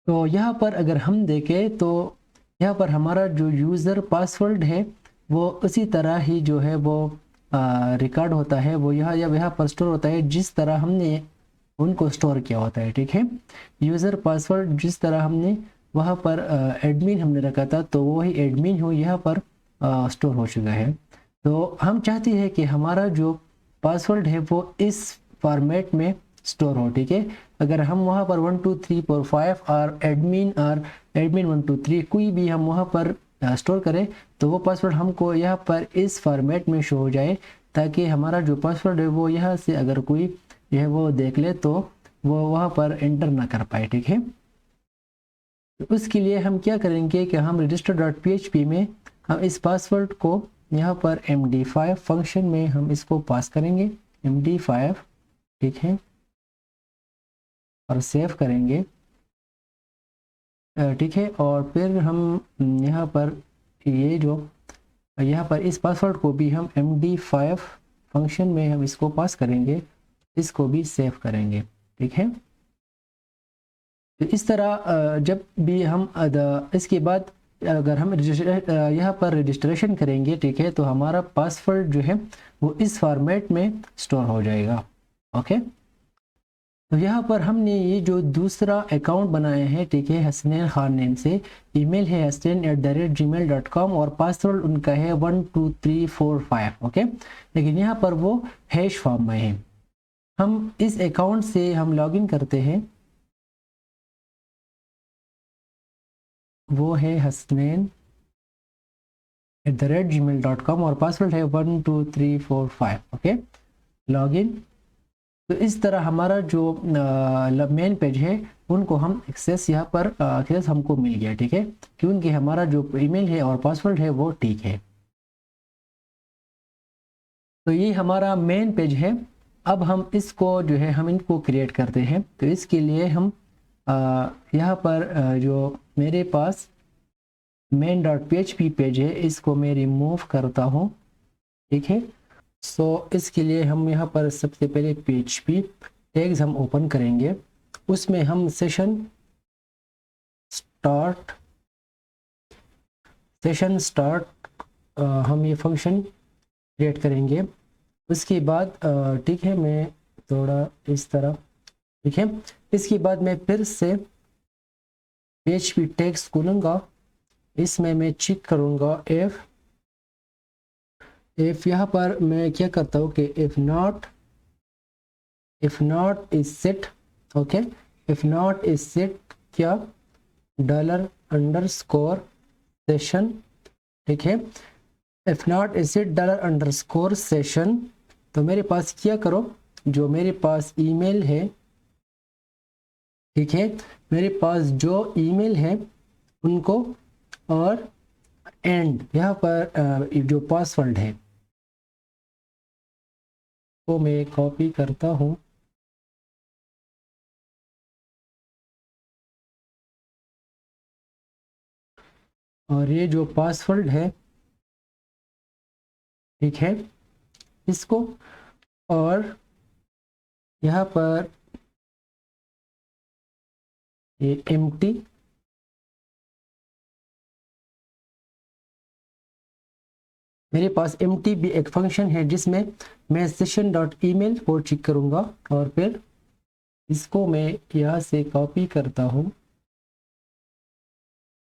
तो यहाँ पर अगर हम देखें तो यहाँ पर हमारा जो यूज़र पासवर्ड है वो उसी तरह ही जो है वो रिकॉर्ड होता है, वो यहाँ पर स्टोर होता है जिस तरह हमने उनको स्टोर किया होता है। ठीक है, यूज़र पासवर्ड जिस तरह हमने वहाँ पर एडमिन हमने रखा था तो वही एडमिन हो यहाँ पर स्टोर हो चुका है। तो हम चाहते हैं कि हमारा जो पासवर्ड है वो इस फॉर्मेट में स्टोर हो। ठीक है, अगर हम वहाँ पर 1 2 3 4 5 और एडमिन 1 2 3 कोई भी हम वहाँ पर स्टोर करें तो वो पासवर्ड हमको यहाँ पर इस फॉर्मेट में शो हो जाए, ताकि हमारा जो पासवर्ड है वो यहाँ से अगर कोई यह वो देख ले तो वो वहाँ पर एंटर ना कर पाए। ठीक है, तो उसके लिए हम क्या करेंगे कि हम register.php में हम इस पासवर्ड को यहाँ पर md5 फंक्शन में हम इसको पास करेंगे, md5। ठीक है, और सेव करेंगे। ठीक है, और फिर हम यहाँ पर ये जो यहाँ पर इस पासवर्ड को भी हम md5 फंक्शन में हम इसको पास करेंगे, इसको भी सेव करेंगे। ठीक है, तो इस तरह जब भी हम इसके बाद अगर हम यहाँ पर रजिस्ट्रेशन करेंगे, ठीक है, तो हमारा पासवर्ड जो है वो इस फॉर्मेट में स्टोर हो जाएगा। ओके, तो यहाँ पर हमने ये जो दूसरा अकाउंट बनाया है, ठीक है, हसनैन खान नेम से, ईमेल है hasnain@gmail.com और पासवर्ड उनका है 1 2 3 4 5। ओके, लेकिन यहाँ पर वो हैश फॉर्म में है। हम इस अकाउंट से हम लॉगिन करते हैं, वो है hasnain@gmail.com और पासवर्ड है 1 2 3 4 5। Okay, login. तो इस तरह हमारा जो मेन पेज है उनको हम एक्सेस यहाँ पर एक्सेस हमको मिल गया। ठीक है, क्योंकि हमारा जो ईमेल है और पासवर्ड है वो ठीक है। तो ये हमारा मेन पेज है। अब हम इसको जो है हम इनको क्रिएट करते हैं। तो इसके लिए हम यहाँ पर जो मेरे पास main.php पेज है इसको मैं रिमूव करता हूँ। ठीक है, सो इसके लिए हम यहाँ पर सबसे पहले php टैग्स हम ओपन करेंगे, उसमें हम सेशन स्टार्ट हम ये फंक्शन क्रिएट करेंगे। उसके बाद ठीक है, मैं थोड़ा इस तरह, ठीक है, इसके बाद मैं फिर से php टैग्स खोलूँगा, इसमें मैं चेक करूँगा इफ यहाँ पर मैं क्या करता हूँ कि if not is set. Okay, if not is set क्या $_ सेशन। ठीक है, if not is set $_ session. तो मेरे पास क्या करो, जो मेरे पास ईमेल है, ठीक है, मेरे पास जो ईमेल है उनको, और एंड यहाँ पर जो पासवर्ड है वो मैं कॉपी करता हूँ, और ये जो पासवर्ड है, ठीक है, इसको, और यहाँ पर ये एम्प्टी, मेरे पास एम्प्टी भी एक फंक्शन है जिसमें मैं session.email को चेक करूँगा, और फिर इसको मैं यहाँ से कॉपी करता हूँ,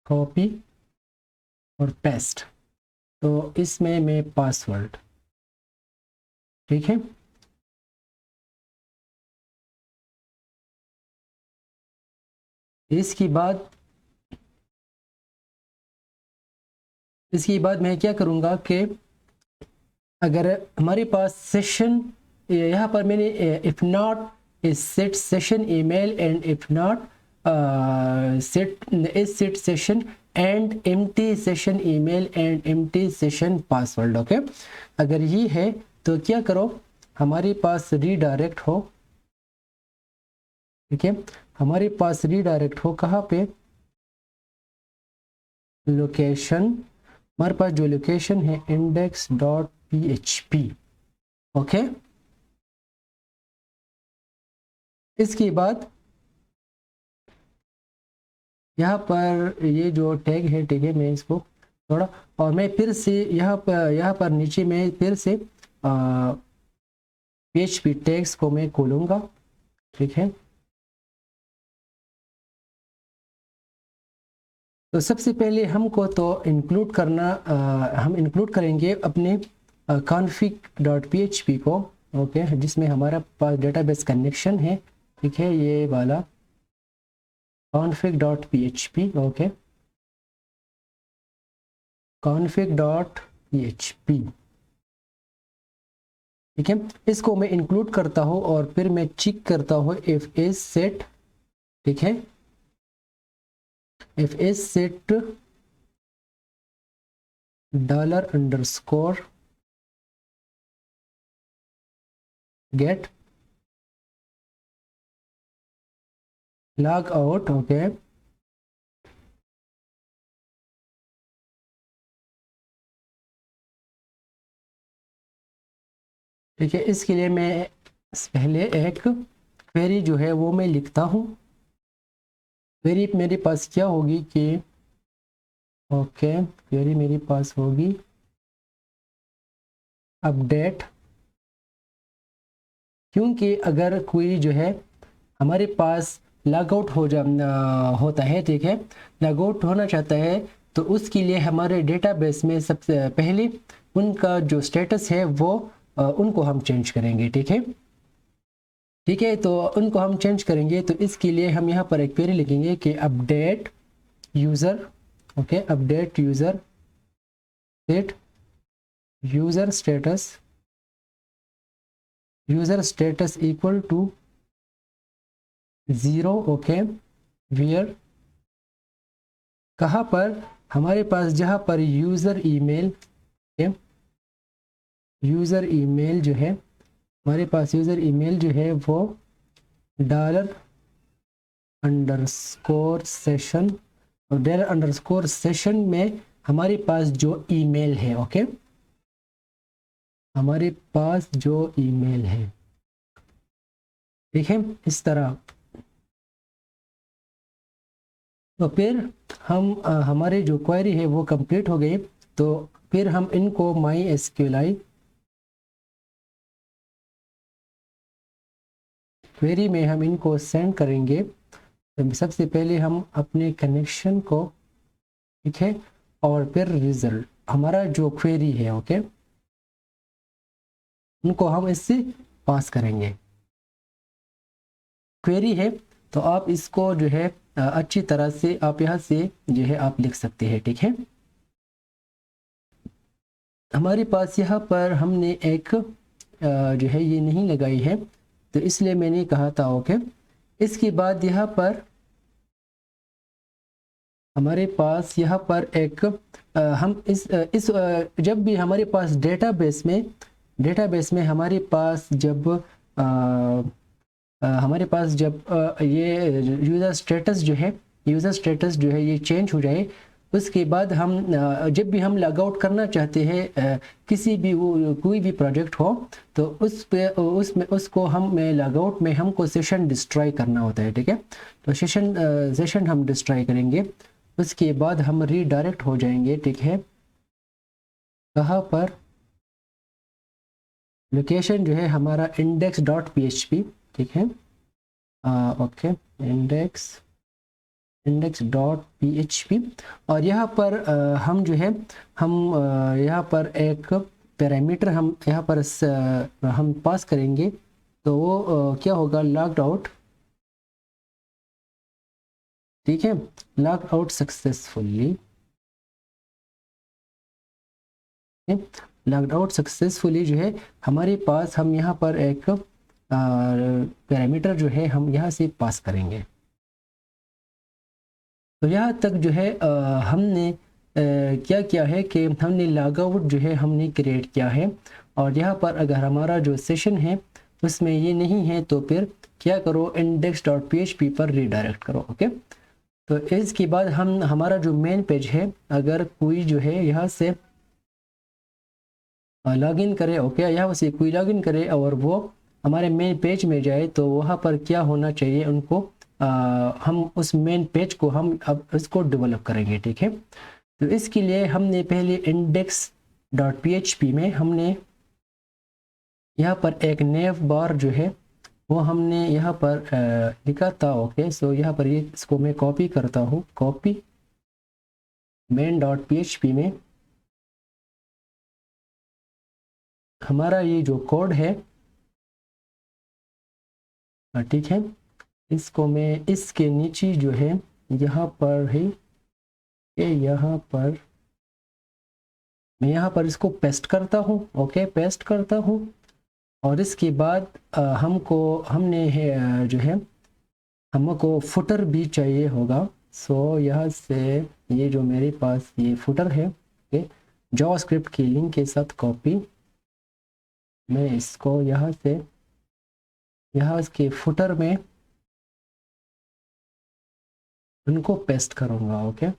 कॉपी और पेस्ट। तो इसमें मैं पासवर्ड, ठीक है, इसके बाद मैं क्या करूँगा कि अगर हमारे पास सेशन, यहाँ पर मैंने if not is set session email and if not set session and empty session email and empty session password. Okay, अगर ये है तो क्या करो, हमारे पास रीडायरेक्ट हो, ठीक है, हमारे पास रीडायरेक्ट हो कहाँ पे, लोकेशन, हमारे पास जो लोकेशन है index.php। ओके, इसके बाद यहाँ पर ये जो टैग है, ठीक है, मैं इसको थोड़ा, और मैं फिर से यहाँ पर नीचे मैं फिर से PHP टैग्स को मैं खोलूँगा, ठीक है। तो सबसे पहले हमको तो इंक्लूड करना, हम इंक्लूड करेंगे अपने config.php को, ओके, जिसमें हमारा पास डेटाबेस कनेक्शन है, ठीक है, ये वाला config.php, ओके, config.php, ठीक है। इसको मैं इंक्लूड करता हूँ और फिर मैं चेक करता हूँ इफ इज सेट, ठीक है, if is set $_ get log out, okay, ठीक है। इसके लिए मैं पहले एक क्वेरी जो है वो मैं लिखता हूँ। क्वेरी मेरे पास क्या होगी कि, ओके, क्वेरी मेरे पास होगी अपडेट, क्योंकि अगर कोई जो है हमारे पास लॉग आउट होता है, ठीक है, लॉग आउट होना चाहता है, तो उसके लिए हमारे डेटाबेस में सबसे पहले उनका जो स्टेटस है वो उनको हम चेंज करेंगे, ठीक है, ठीक है। तो उनको हम चेंज करेंगे, तो इसके लिए हम यहाँ पर एक क्वेरी लिखेंगे कि update user, okay, update user set user status equal to 0, okay, where, कहाँ पर हमारे पास, जहाँ पर यूज़र ईमेल जो है, हमारे पास यूज़र ईमेल जो है वो $_session, और $_ में हमारे पास जो ईमेल है, ओके, हमारे पास जो ईमेल है, ठीक है, इस तरह। तो फिर हम हमारे जो क्वेरी है वो कंप्लीट हो गई, तो फिर हम इनको MySQL क्वेरी में हम इनको सेंड करेंगे। तो सबसे पहले हम अपने कनेक्शन को, ठीक है, और फिर रिजल्ट, हमारा जो क्वेरी है, ओके, उनको हम इससे पास करेंगे। क्वेरी है तो आप इसको जो है अच्छी तरह से आप यहाँ से जो है आप लिख सकते हैं, ठीक है। हमारे पास यहाँ पर हमने एक जो है ये नहीं लगाई है, तो इसलिए मैंने कहा था, ओके। इसके बाद यहाँ पर हमारे पास यहाँ पर एक हम इस जब भी हमारे पास डेटाबेस में हमारे पास जब हमारे पास जब ये यूज़र स्टेटस जो है ये चेंज हो जाए, उसके बाद हम जब भी हम लॉग आउट करना चाहते हैं किसी भी कोई भी प्रोजेक्ट हो, तो उसको हम लॉग आउट में हमको सेशन डिस्ट्रॉय करना होता है, ठीक है। तो सेशन हम डिस्ट्रॉय करेंगे, उसके बाद हम रीडायरेक्ट हो जाएंगे, ठीक है, कहाँ पर, लोकेशन जो है हमारा index.php, ठीक है, ओके, index.php, और यहाँ पर हम जो है हम यहाँ पर एक पैरामीटर हम यहाँ पर हम पास करेंगे, तो वो क्या होगा, लॉग्ड आउट, ठीक है, log out successfully, logged out successfully जो है हमारे पास, हम यहाँ पर एक पैरामीटर जो है हम यहाँ से पास करेंगे। तो यहाँ तक जो है हमने क्या किया है कि हमने लॉग आउट जो है हमने क्रिएट किया है, और यहाँ पर अगर हमारा जो सेशन है उसमें ये नहीं है, तो फिर क्या करो, index.php पर रीडायरेक्ट करो, ओके। तो इसके बाद हम हमारा जो मेन पेज है, अगर कोई जो है यहाँ से लॉगिन करे, ओके, यहाँ से कोई लॉगिन करे और वो हमारे मेन पेज में जाए, तो वहाँ पर क्या होना चाहिए, उनको हम उस मेन पेज को हम अब इसको डेवलप करेंगे, ठीक है। तो इसके लिए हमने पहले index.php में हमने यहाँ पर एक नेव बार जो है वो हमने यहाँ पर लिखा था। ओके, सो यहाँ पर ये इसको मैं कॉपी करता हूँ, कॉपी main.php में हमारा ये जो कोड है, ठीक है, इसको मैं इसके नीचे जो है यहाँ पर है, यहाँ पर मैं यहाँ पर इसको पेस्ट करता हूँ। ओके, पेस्ट करता हूँ और इसके बाद हमने है जो है हमको फुटर भी चाहिए होगा। सो यहाँ से ये जो मेरे पास ये फुटर है, ओके, जावास्क्रिप्ट की लिंक के साथ कॉपी, मैं इसको यहाँ से यहाँ इसके फुटर में उनको पेस्ट करूँगा। ओके,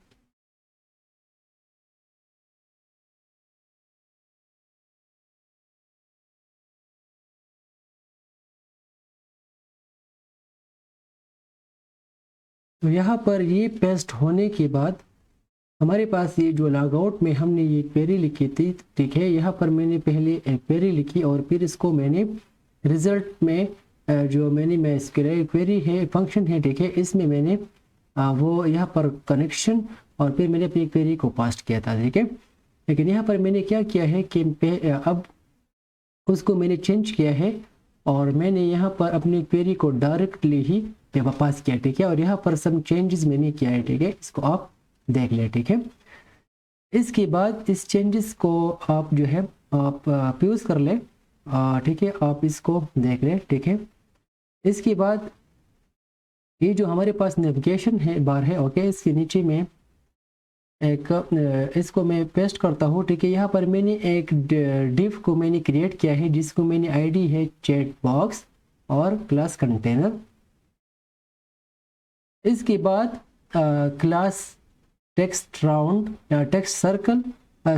तो यहाँ पर ये पेस्ट होने के बाद हमारे पास ये जो लॉगआउट में हमने ये क्वेरी लिखी थी, ठीक है, यहाँ पर मैंने पहले एक क्वेरी लिखी और फिर इसको मैंने रिजल्ट में जो मैं क्वेरी है फंक्शन है, ठीक है, इसमें मैंने वो यहाँ पर कनेक्शन और फिर मैंने अपनी क्वेरी को पास्ट किया था, ठीक है। लेकिन यहाँ पर मैंने क्या किया है कि अब उसको मैंने चेंज किया है और मैंने यहाँ पर अपनी क्वेरी को डायरेक्टली ही पास किया, ठीक है, और यहाँ पर सम चेंजेस मैंने किया है, ठीक है, इसको आप देख लें, ठीक है। इसके बाद इस चेंजेस को आप जो है आप यूज़ कर लें, ठीक है, आप इसको देख लें, ठीक है। इसके बाद ये जो हमारे पास नेविगेशन है बार है, ओके, इसके नीचे में एक इसको मैं पेस्ट करता हूँ, ठीक है। यहाँ पर मैंने एक डिव को मैंने क्रिएट किया है जिसको मैंने आईडी है चैट बॉक्स और क्लास कंटेनर। इसके बाद क्लास टेक्स्ट राउंड या टेक्स्ट सर्कल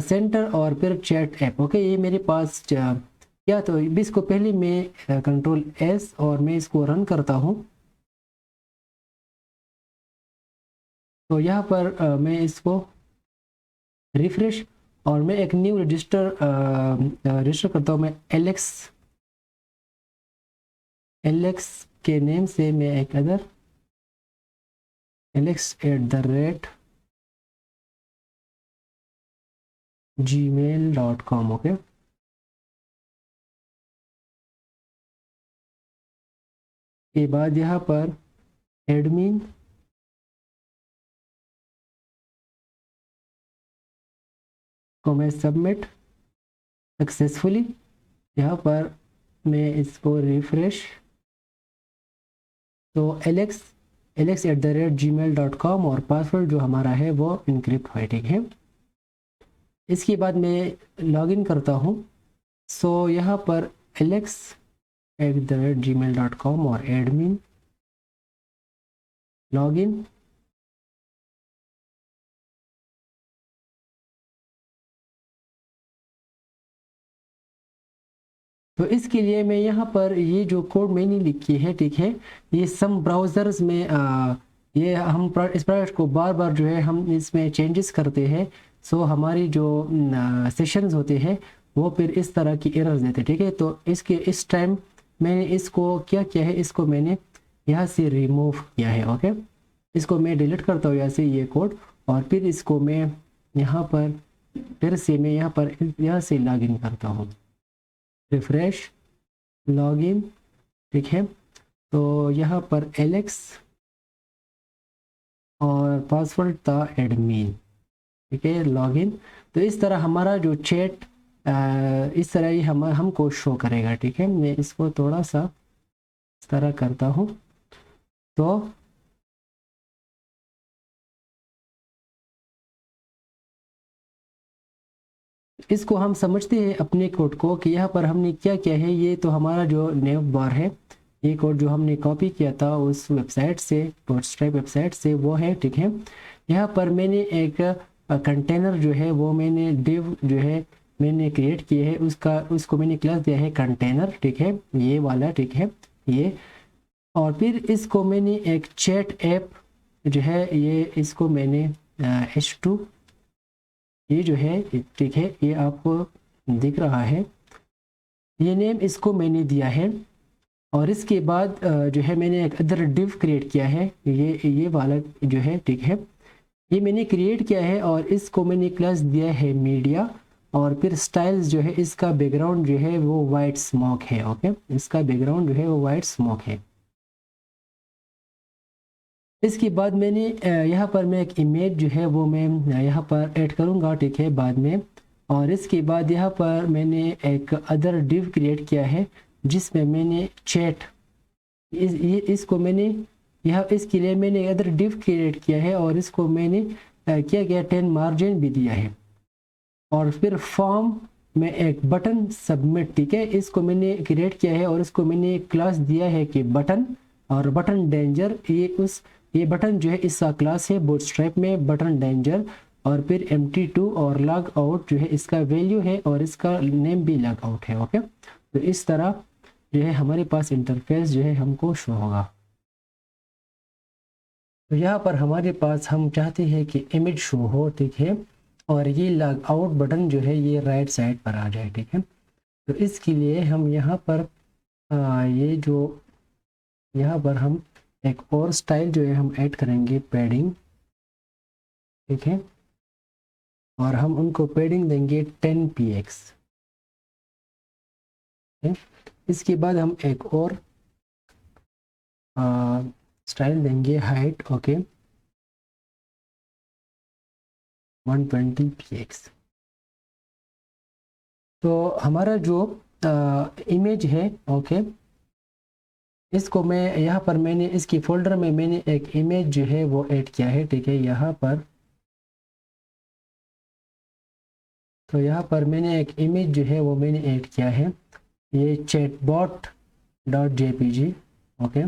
सेंटर और फिर चैट ऐप। ओके, ये मेरे पास क्या तो इसको पहले मैं कंट्रोल एस और मैं इसको रन करता हूँ। तो यहाँ पर मैं इसको रिफ्रेश और मैं एक न्यू रजिस्टर करता हूँ। मैं एलेक्स के नेम से मैं एक अदर alex@gmail.com। ओके, के बाद यहाँ पर एडमिन को मैं सबमिट सक्सेसफुली। यहाँ पर मैं इसको रिफ्रेश, तो alex@gmail.com और पासवर्ड जो हमारा है वो इनक्रिप्ट है, ठीक है। इसके बाद मैं लॉगिन करता हूँ। सो यहाँ पर alex@gmail.com और एडमिन लॉगिन। तो इसके लिए मैं यहाँ पर ये जो कोड मैंने लिखी है, ठीक है, ये सम ब्राउज़र्स में ये हम इस प्रोडक्ट को बार बार जो है हम इसमें चेंजेस करते हैं। सो हमारी जो सेशंस होते हैं वो फिर इस तरह की एरर्स देते हैं, ठीक है। तो इस टाइम मैंने इसको क्या किया है, इसको मैंने यहाँ से रिमूव किया है। ओके, इसको मैं डिलीट करता हूँ यहाँ से ये कोड और फिर इसको मैं यहाँ पर फिर से मैं यहाँ से लॉगिन करता हूँ, रिफ्रेश, लॉगिन, ठीक है। तो यहाँ पर एलेक्स और पासवर्ड था एडमिन, ठीक है, लॉगिन। तो इस तरह हमारा जो चैट इस तरह ही हमको शो करेगा, ठीक है। मैं इसको थोड़ा सा इस तरह करता हूँ। तो इसको हम समझते हैं अपने कोड को कि यहाँ पर हमने क्या किया है। ये तो हमारा जो नेव बार है, ये कोड जो हमने कॉपी किया था उस वेबसाइट से, बूटस्ट्रैप वेबसाइट से, वो है, ठीक है। यहाँ पर मैंने एक कंटेनर जो है वो मैंने डिव जो है मैंने क्रिएट किया है, उसको मैंने क्लास दिया है कंटेनर, ठीक है, ये वाला, ठीक है, ये। और फिर इसको मैंने एक चैट ऐप जो है ये इसको मैंने H2 ये जो है ठीक है, ये आपको दिख रहा है, ये नेम इसको मैंने दिया है। और इसके बाद जो है मैंने एक अदर डिव क्रिएट किया है, ये वाला जो है ठीक है, ये मैंने क्रिएट किया है और इसको मैंने क्लास दिया है मीडिया। और फिर स्टाइल्स जो है इसका बैकग्राउंड जो है वो वाइट स्मोक है। ओके, इसका बैकग्राउंड जो है वो वाइट स्मोक है। इसके बाद मैंने यहाँ पर मैं एक इमेज जो है वो मैं यहाँ पर ऐड करूँगा, ठीक है, बाद में। और इसके बाद यहाँ पर मैंने एक अदर डिव क्रिएट किया है जिसमें मैंने चैट इसको मैंने यहाँ इसके लिए मैंने अदर डिव क्रिएट किया है और इसको मैंने किया गया 10 मार्जिन भी दिया है। और फिर फॉर्म में एक बटन सबमिट, ठीक है, इसको मैंने क्रिएट किया है और इसको मैंने क्लास दिया है कि बटन। और बटन डेंजर ये बटन जो है इसका क्लास है बूटस्ट्रैप में बटन डेंजर। और फिर empty2 और लॉग आउट जो है इसका वैल्यू है और इसका नेम भी लॉग आउट है। ओके, तो इस तरह जो है हमारे पास इंटरफेस जो है हमको शो होगा। तो यहाँ पर हमारे पास हम चाहते हैं कि इमेज शो हो, ठीक है, और ये लॉग आउट बटन जो है ये राइट साइड पर आ जाए, ठीक है। तो इसके लिए हम यहाँ पर ये जो यहाँ पर हम एक और स्टाइल जो है हम ऐड करेंगे, पैडिंग, ठीक है, और हम उनको पैडिंग देंगे 10px। इसके बाद हम एक और स्टाइल देंगे हाइट, ओके, 120px। तो हमारा जो इमेज है, ओके, इसको मैं यहाँ पर मैंने इसकी फोल्डर में मैंने एक इमेज जो है वो ऐड किया है, ठीक है, यहाँ पर। तो यहाँ पर मैंने एक इमेज जो है वो मैंने ऐड किया है, ये chatbot.jpg, ओके,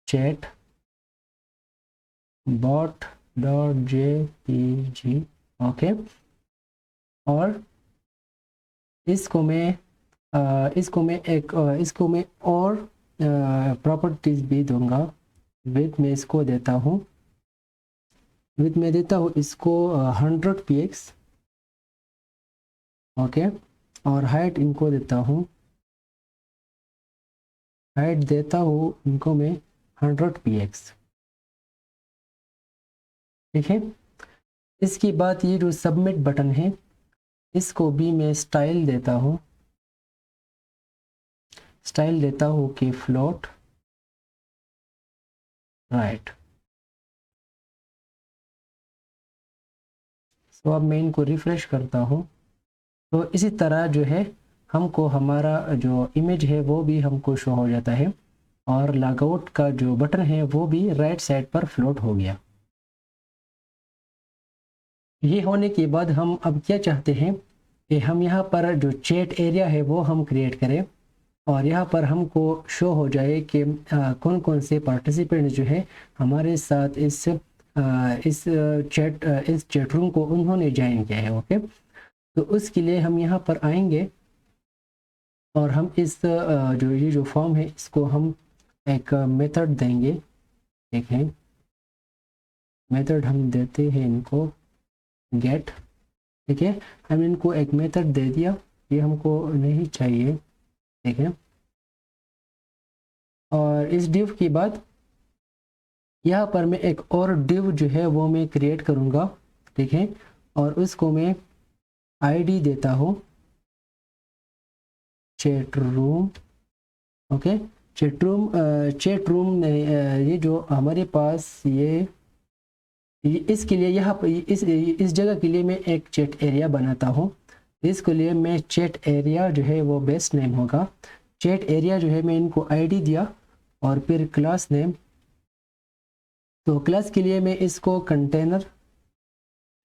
chatbot.jpg, ओके। और इसको मैं इसको मैं और प्रॉपर्टीज भी दूंगा। विथ में इसको देता हूँ, विथ में देता हूँ इसको 100px, ओके। और हाइट इनको देता हूँ, हाइट देता हूँ इनको मैं 100px, ठीक है। इसके बाद ये जो सबमिट बटन है इसको भी मैं स्टाइल देता हूँ, स्टाइल देता हूँ कि फ्लोट राइट। तो अब मैं इनको रिफ्रेश करता हूँ। तो इसी तरह जो है हमको हमारा जो इमेज है वो भी हमको शो हो जाता है और लॉगआउट का जो बटन है वो भी राइट साइड पर फ्लोट हो गया। ये होने के बाद हम अब क्या चाहते हैं कि हम यहाँ पर जो चैट एरिया है वो हम क्रिएट करें और यहाँ पर हमको शो हो जाए कि कौन कौन से पार्टिसिपेंट जो है हमारे साथ इस चैट रूम को उन्होंने ज्वाइन किया है। ओके, तो उसके लिए हम यहाँ पर आएंगे और हम इस जो ये जो फॉर्म है इसको हम एक मेथड देंगे, ठीक है। मेथड हम देते हैं इनको गेट, ठीक है, हम इनको एक मेथड दे दिया, ये हमको नहीं चाहिए, ठीक है। और इस डिव के बाद यहाँ पर मैं एक और डिव जो है वो मैं क्रिएट करूँगा, ठीक है, और उसको मैं आईडी देता हूँ chat room, okay. Chat room ये जो हमारे पास ये इसके लिए यहाँ पर इस जगह के लिए मैं एक चैट एरिया बनाता हूँ। इसके लिए मैं चैट एरिया जो है वो बेस्ट नेम होगा। चैट एरिया जो है मैं इनको आईडी दिया और फिर क्लास नेम, तो क्लास के लिए मैं इसको कंटेनर,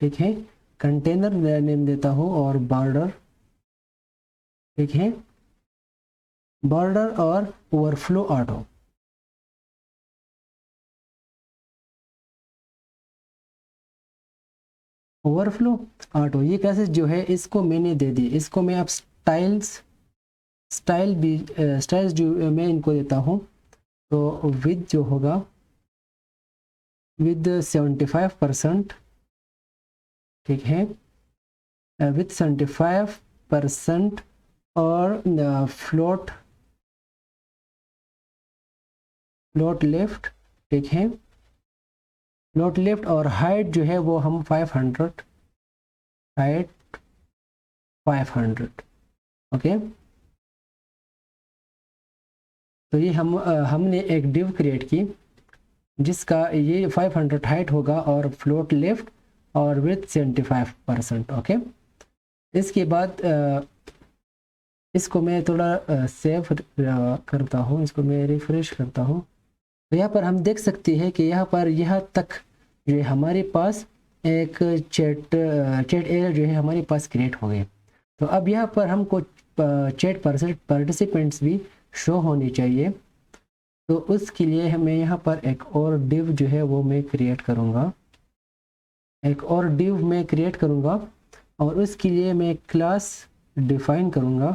ठीक है, कंटेनर नेम देता हूँ और बॉर्डर, ठीक है, बॉर्डर और ओवरफ्लो ऑटो। ओवरफ्लो ऑटो ये क्लासेस जो है इसको मैंने दे दी, इसको मैं अब स्टाइल भी स्टाइल्स जो मैं इनको देता हूँ, तो विद जो होगा विद 75%, ठीक है, विद 75% और फ्लोट लेफ्ट, ठीक है, फ्लोट लेफ्ट और हाइट जो है वो हम 500, हाइट 500, ओके। तो ये हमने एक डिव क्रिएट की जिसका ये 500 हाइट होगा और फ्लोट लेफ्ट और विथ 75%, ओके। इसके बाद इसको मैं थोड़ा सेव करता हूँ, इसको मैं रिफ्रेश करता हूँ। तो यहाँ पर हम देख सकते हैं कि यहाँ पर यहाँ तक जो है हमारे पास एक चैट एरिया जो है हमारे पास क्रिएट हो गए। तो अब यहाँ पर हमको चैट पार्टिसिपेंट्स भी शो होनी चाहिए। तो उसके लिए हमें यहाँ पर एक और डिव जो है वो मैं क्रिएट करूँगा, एक और डिव मैं क्रिएट करूँगा और उसके लिए मैं क्लास डिफाइन करूँगा।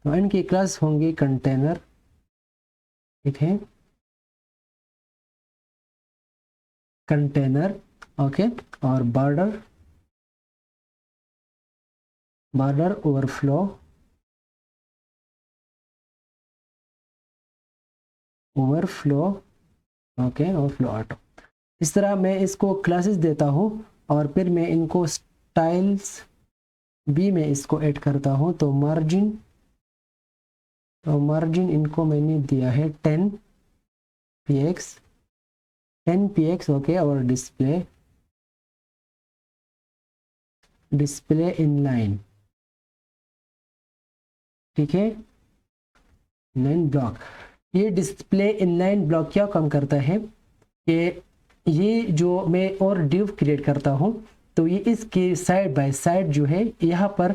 तो इनकी क्लास होंगी कंटेनर, ठीक है, कंटेनर, ओके, और border overflow, okay, overflow auto. इस तरह मैं इसको क्लासेस देता हूँ और फिर मैं इनको स्टाइल्स भी मैं इसको ऐड करता हूँ। तो मार्जिन इनको मैंने दिया है 10 px, ओके, और डिस्प्ले इनलाइन, ठीक है, इनलाइन ब्लॉक। ये डिस्प्ले इनलाइन ब्लॉक क्या काम करता है कि ये जो मैं और डिव क्रिएट करता हूँ तो ये इसके साइड बाय साइड जो है यहाँ पर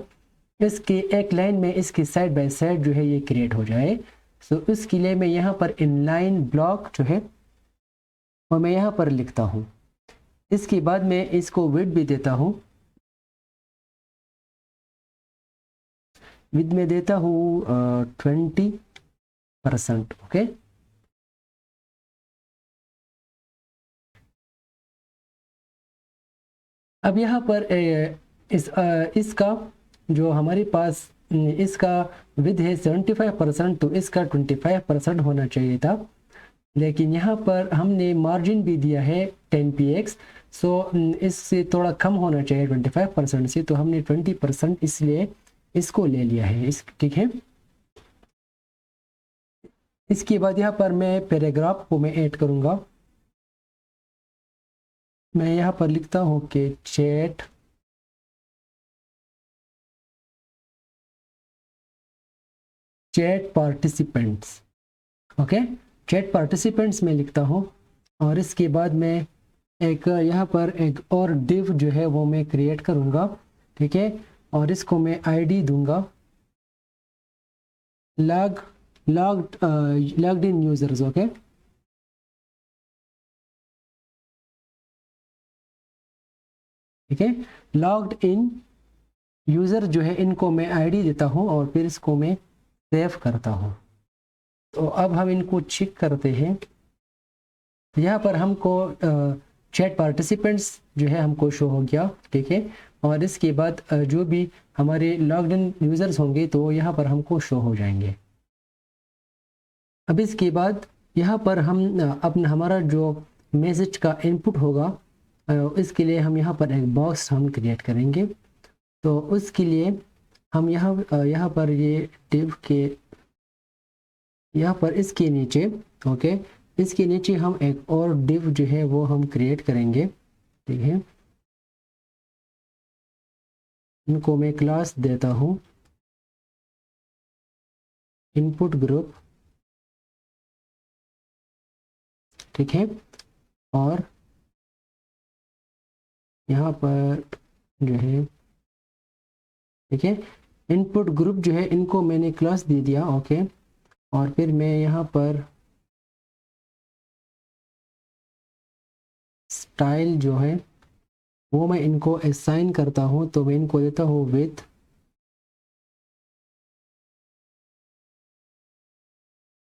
इसके एक लाइन में इसके साइड बाय साइड जो है ये क्रिएट हो जाए। सो इसके लिए मैं यहाँ पर इनलाइन ब्लॉक जो है और मैं यहाँ पर लिखता हूँ। इसके बाद मैं इसको विड्थ भी देता हूँ, विड्थ में देता हूँ 20%, ओके। अब यहाँ पर इसका जो हमारे पास इसका विद है 75%, तो इसका 25% होना चाहिए था, लेकिन यहाँ पर हमने मार्जिन भी दिया है 10 px। सो इससे थोड़ा कम होना चाहिए 25% से, तो हमने 20% इसलिए इसको ले लिया है, इस, ठीक है। इसके बाद यहाँ पर मैं पैराग्राफ को मैं ऐड करूँगा। मैं यहाँ पर लिखता हूँ कि chat participants, okay, chat participants में लिखता हूँ और इसके बाद मैं एक यहाँ पर एक और डिव जो है वो मैं क्रिएट करूँगा, ठीक है, और इसको मैं आईडी दूंगा लॉग्ड इन यूजर्स, ओके। ठीक है, लॉग्ड इन यूज़र जो है इनको मैं आईडी देता हूँ और फिर इसको मैं सेव करता हूँ। तो अब हम इनको चेक करते हैं। यहाँ पर हमको चैट पार्टिसिपेंट्स जो है हमको शो हो गया, ठीक है, और इसके बाद जो भी हमारे लॉग्ड इन यूज़र्स होंगे तो यहाँ पर हमको शो हो जाएंगे। अब इसके बाद यहाँ पर हम अपना हमारा जो मैसेज का इनपुट होगा इसके लिए हम यहाँ पर एक बॉक्स हम क्रिएट करेंगे। तो उसके लिए हम यहाँ पर ये डिव के यहाँ पर इसके नीचे, ओके, इसके नीचे हम एक और डिव जो है वो हम क्रिएट करेंगे, ठीक है। इनको मैं क्लास देता हूँ इनपुट ग्रुप, ठीक है, और यहाँ पर जो है, ठीक है, इनपुट ग्रुप जो है इनको मैंने क्लास दे दिया, ओके। और फिर मैं यहाँ पर स्टाइल जो है वो मैं इनको असाइन करता हूँ। तो मैं इनको देता हूँ विथ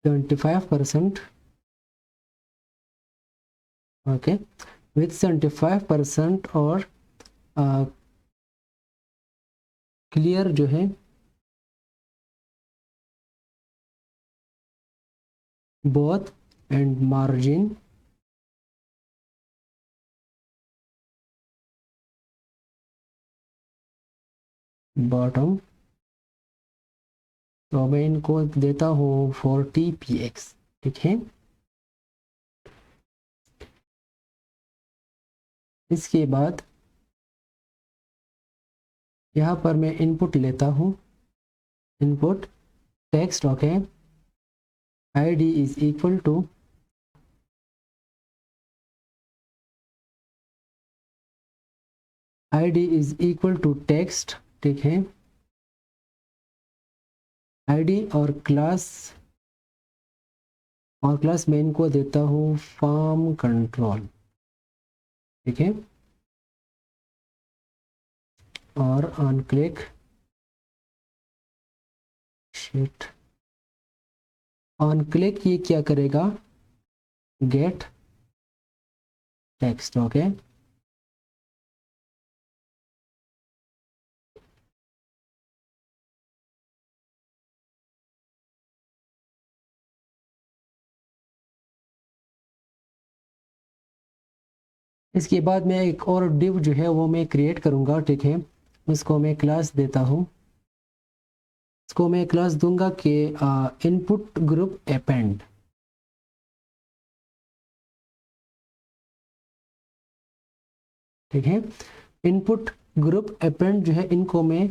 75%, ओके, विथ 75% और क्लियर जो है बोथ एंड मार्जिन बॉटम, तो मैं इनको देता हूँ 40 px, ठीक है। इसके बाद यहाँ पर मैं इनपुट लेता हूँ, input text, okay, id is equal to text, ठीक है। id और क्लास में इनको देता हूँ फॉर्म कंट्रोल, ठीक है। और on click shit on click ये क्या करेगा, गेट टेक्स्ट, ओके। इसके बाद मैं एक और डिव जो है वो मैं क्रिएट करूँगा, ठीक है। उसको मैं क्लास देता हूँ, इसको मैं क्लास दूंगा कि इनपुट ग्रुप अपेंड, ठीक है। इनपुट ग्रुप अपेंड जो है इनको मैं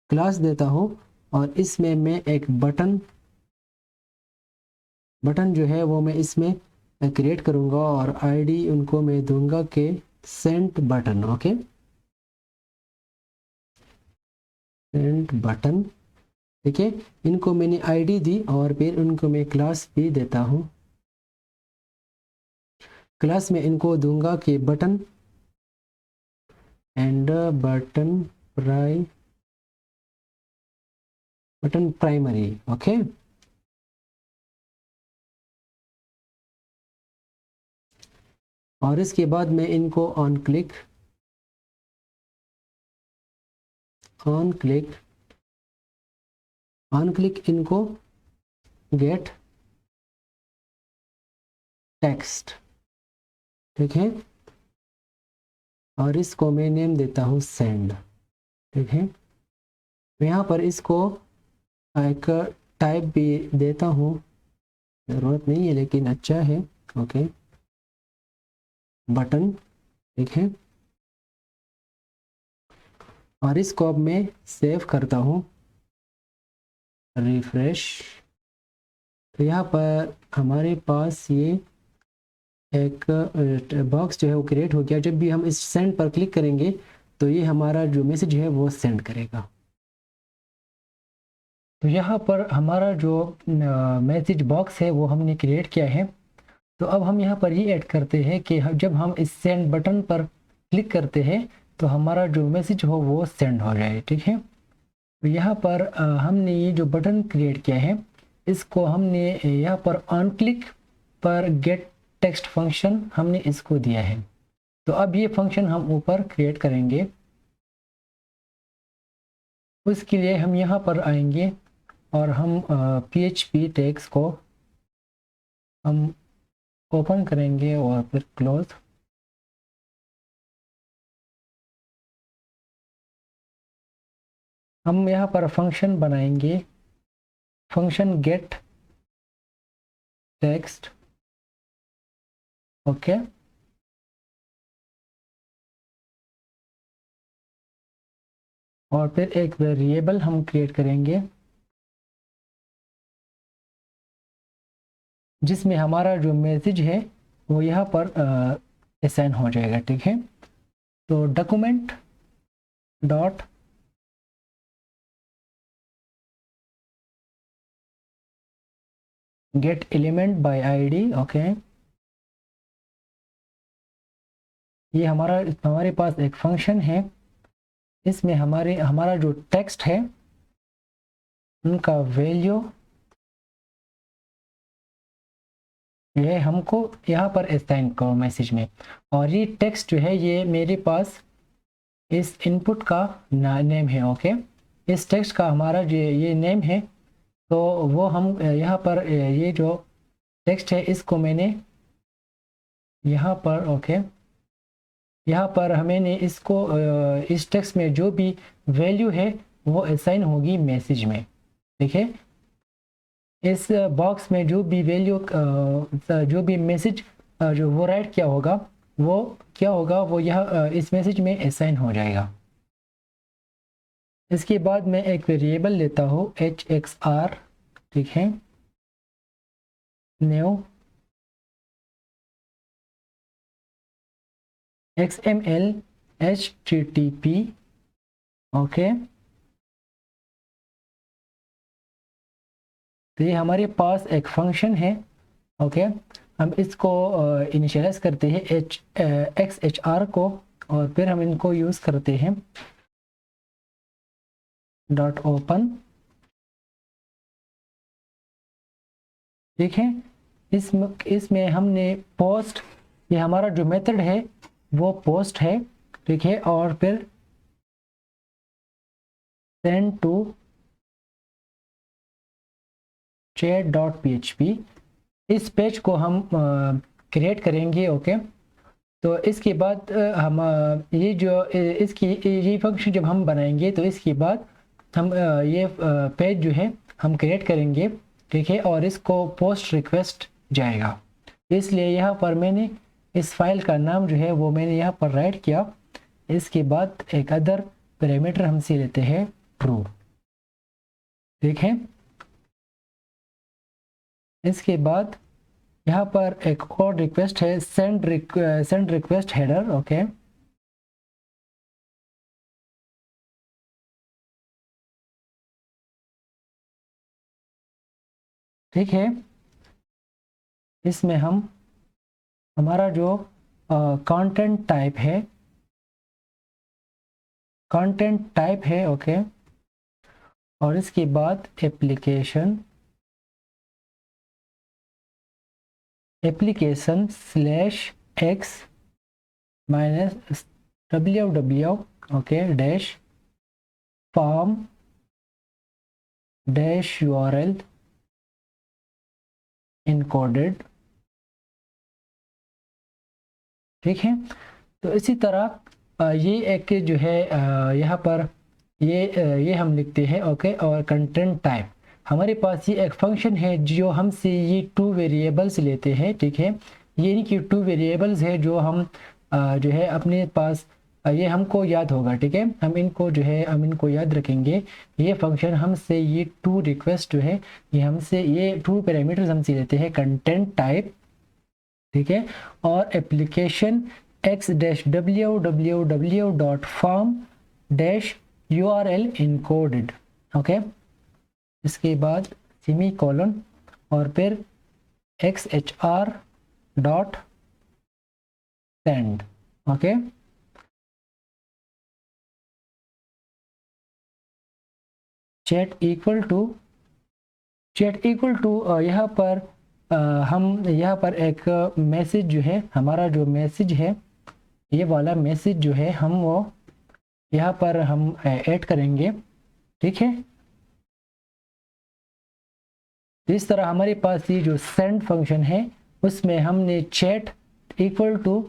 क्लास देता हूँ, और इसमें मैं एक बटन जो है वो मैं इसमें क्रिएट करूँगा, और आईडी उनको मैं दूंगा कि send button, okay, send button, ठीक है। इनको मैंने आईडी दी और फिर उनको मैं क्लास भी देता हूँ। क्लास में इनको दूंगा कि button and button primary, okay. और इसके बाद मैं इनको ऑन क्लिक इनको गेट टेक्स्ट, ठीक है। और इसको मैं नेम देता हूँ सेंड, ठीक है। मैं यहाँ पर इसको एक टाइप भी देता हूँ, ज़रूरत नहीं है लेकिन अच्छा है, ओके, बटन, ठीक है। और इसको अब मैं सेव करता हूँ, रिफ्रेश, तो यहाँ पर हमारे पास ये एक बॉक्स जो है वो क्रिएट हो गया। जब भी हम इस सेंड पर क्लिक करेंगे तो ये हमारा जो मैसेज है वो सेंड करेगा। तो यहाँ पर हमारा जो मैसेज बॉक्स है वो हमने क्रिएट किया है। तो अब हम यहाँ पर ये ऐड करते हैं कि जब हम इस सेंड बटन पर क्लिक करते हैं तो हमारा जो मैसेज हो वो सेंड हो जाए, ठीक है। तो यहाँ पर हमने ये जो बटन क्रिएट किया है इसको हमने यहाँ पर ऑन क्लिक पर गेट टेक्स्ट फंक्शन हमने इसको दिया है। तो अब ये फंक्शन हम ऊपर क्रिएट करेंगे। उसके लिए हम यहाँ पर आएंगे और हम PHP टैग्स को हम ओपन करेंगे और फिर क्लोज। हम यहाँ पर फंक्शन बनाएंगे, फंक्शन गेट टेक्स्ट, ओके। और फिर एक वेरिएबल हम क्रिएट करेंगे जिसमें हमारा जो मैसेज है वो यहाँ पर असाइन हो जाएगा, ठीक है। तो document dot get element by ID, okay. ये हमारे पास एक फंक्शन है, इसमें हमारा जो टेक्स्ट है उनका वैल्यू ये हमको यहाँ पर असाइन करो मैसेज में, और ये टेक्स्ट जो है ये मेरे पास इस इनपुट का नेम है। ओके, इस टेक्स्ट का हमारा जो ये नेम है, तो वो हम यहाँ पर ये जो टेक्स्ट है इसको मैंने यहाँ पर, ओके, यहाँ पर हमें इसको इस टेक्स्ट में जो भी वैल्यू है वो असाइन होगी मैसेज में। देखिए, इस बॉक्स में जो भी वैल्यू जो भी मैसेज जो वो राइट किया होगा, वो क्या होगा, वो यह इस मैसेज में असाइन हो जाएगा। इसके बाद मैं एक वेरिएबल लेता हूँ hxr, ठीक है, न्यू xml http, ओके। तो ये हमारे पास एक फंक्शन है। ओके, हम इसको इनिशियलाइज करते हैं xhr को, और फिर हम इनको यूज़ करते हैं डॉट ओपन, ठीक है। इसमें हमने पोस्ट, ये हमारा जो मेथड है वो पोस्ट है, ठीक है, और फिर सेंड टू chat.php, इस पेज को हम क्रिएट करेंगे। ओके, तो इसके बाद हम ये जो इसकी ये फंक्शन जब हम बनाएंगे तो इसके बाद हम ये पेज जो है हम क्रिएट करेंगे, ठीक है, और इसको पोस्ट रिक्वेस्ट जाएगा। इसलिए यहाँ पर मैंने इस फाइल का नाम जो है वो मैंने यहाँ पर राइट किया। इसके बाद एक अदर पैरामीटर हम से लेते हैं ट्रू, ठीक है। इसके बाद यहाँ पर एक और रिक्वेस्ट है, सेंड रिक्वेस्ट हेडर, ओके। ठीक है, इसमें हम हमारा जो कंटेंट टाइप है, ओके, और इसके बाद application /x -ww, okay, dash form dash URL encoded, ठीक है। तो इसी तरह ये एक जो है यहाँ पर ये हम लिखते हैं, ओके। और कंटेंट टाइप, हमारे पास ये एक फंक्शन है जो हमसे ये 2 वेरिएबल्स लेते हैं, ठीक है। ये नहीं कि 2 वेरिएबल्स है जो हम जो है अपने पास ये हमको याद होगा, ठीक है। हम इनको याद रखेंगे। ये फंक्शन हमसे ये 2 रिक्वेस्ट जो है ये हमसे ये 2 पैरामीटर्स हमसे लेते हैं, कंटेंट टाइप, ठीक है, और एप्लीकेशन x-www.form-url encoded, ओके। इसके बाद सेमी कॉलन और फिर xhr dot send, okay. Chat equal to यहाँ पर हम यहाँ पर एक मैसेज जो है, हमारा जो मैसेज है ये वाला मैसेज जो है हम वो यहाँ पर हम ऐड करेंगे, ठीक है। इस तरह हमारे पास ये जो सेंड फंक्शन है उसमें हमने chat equal two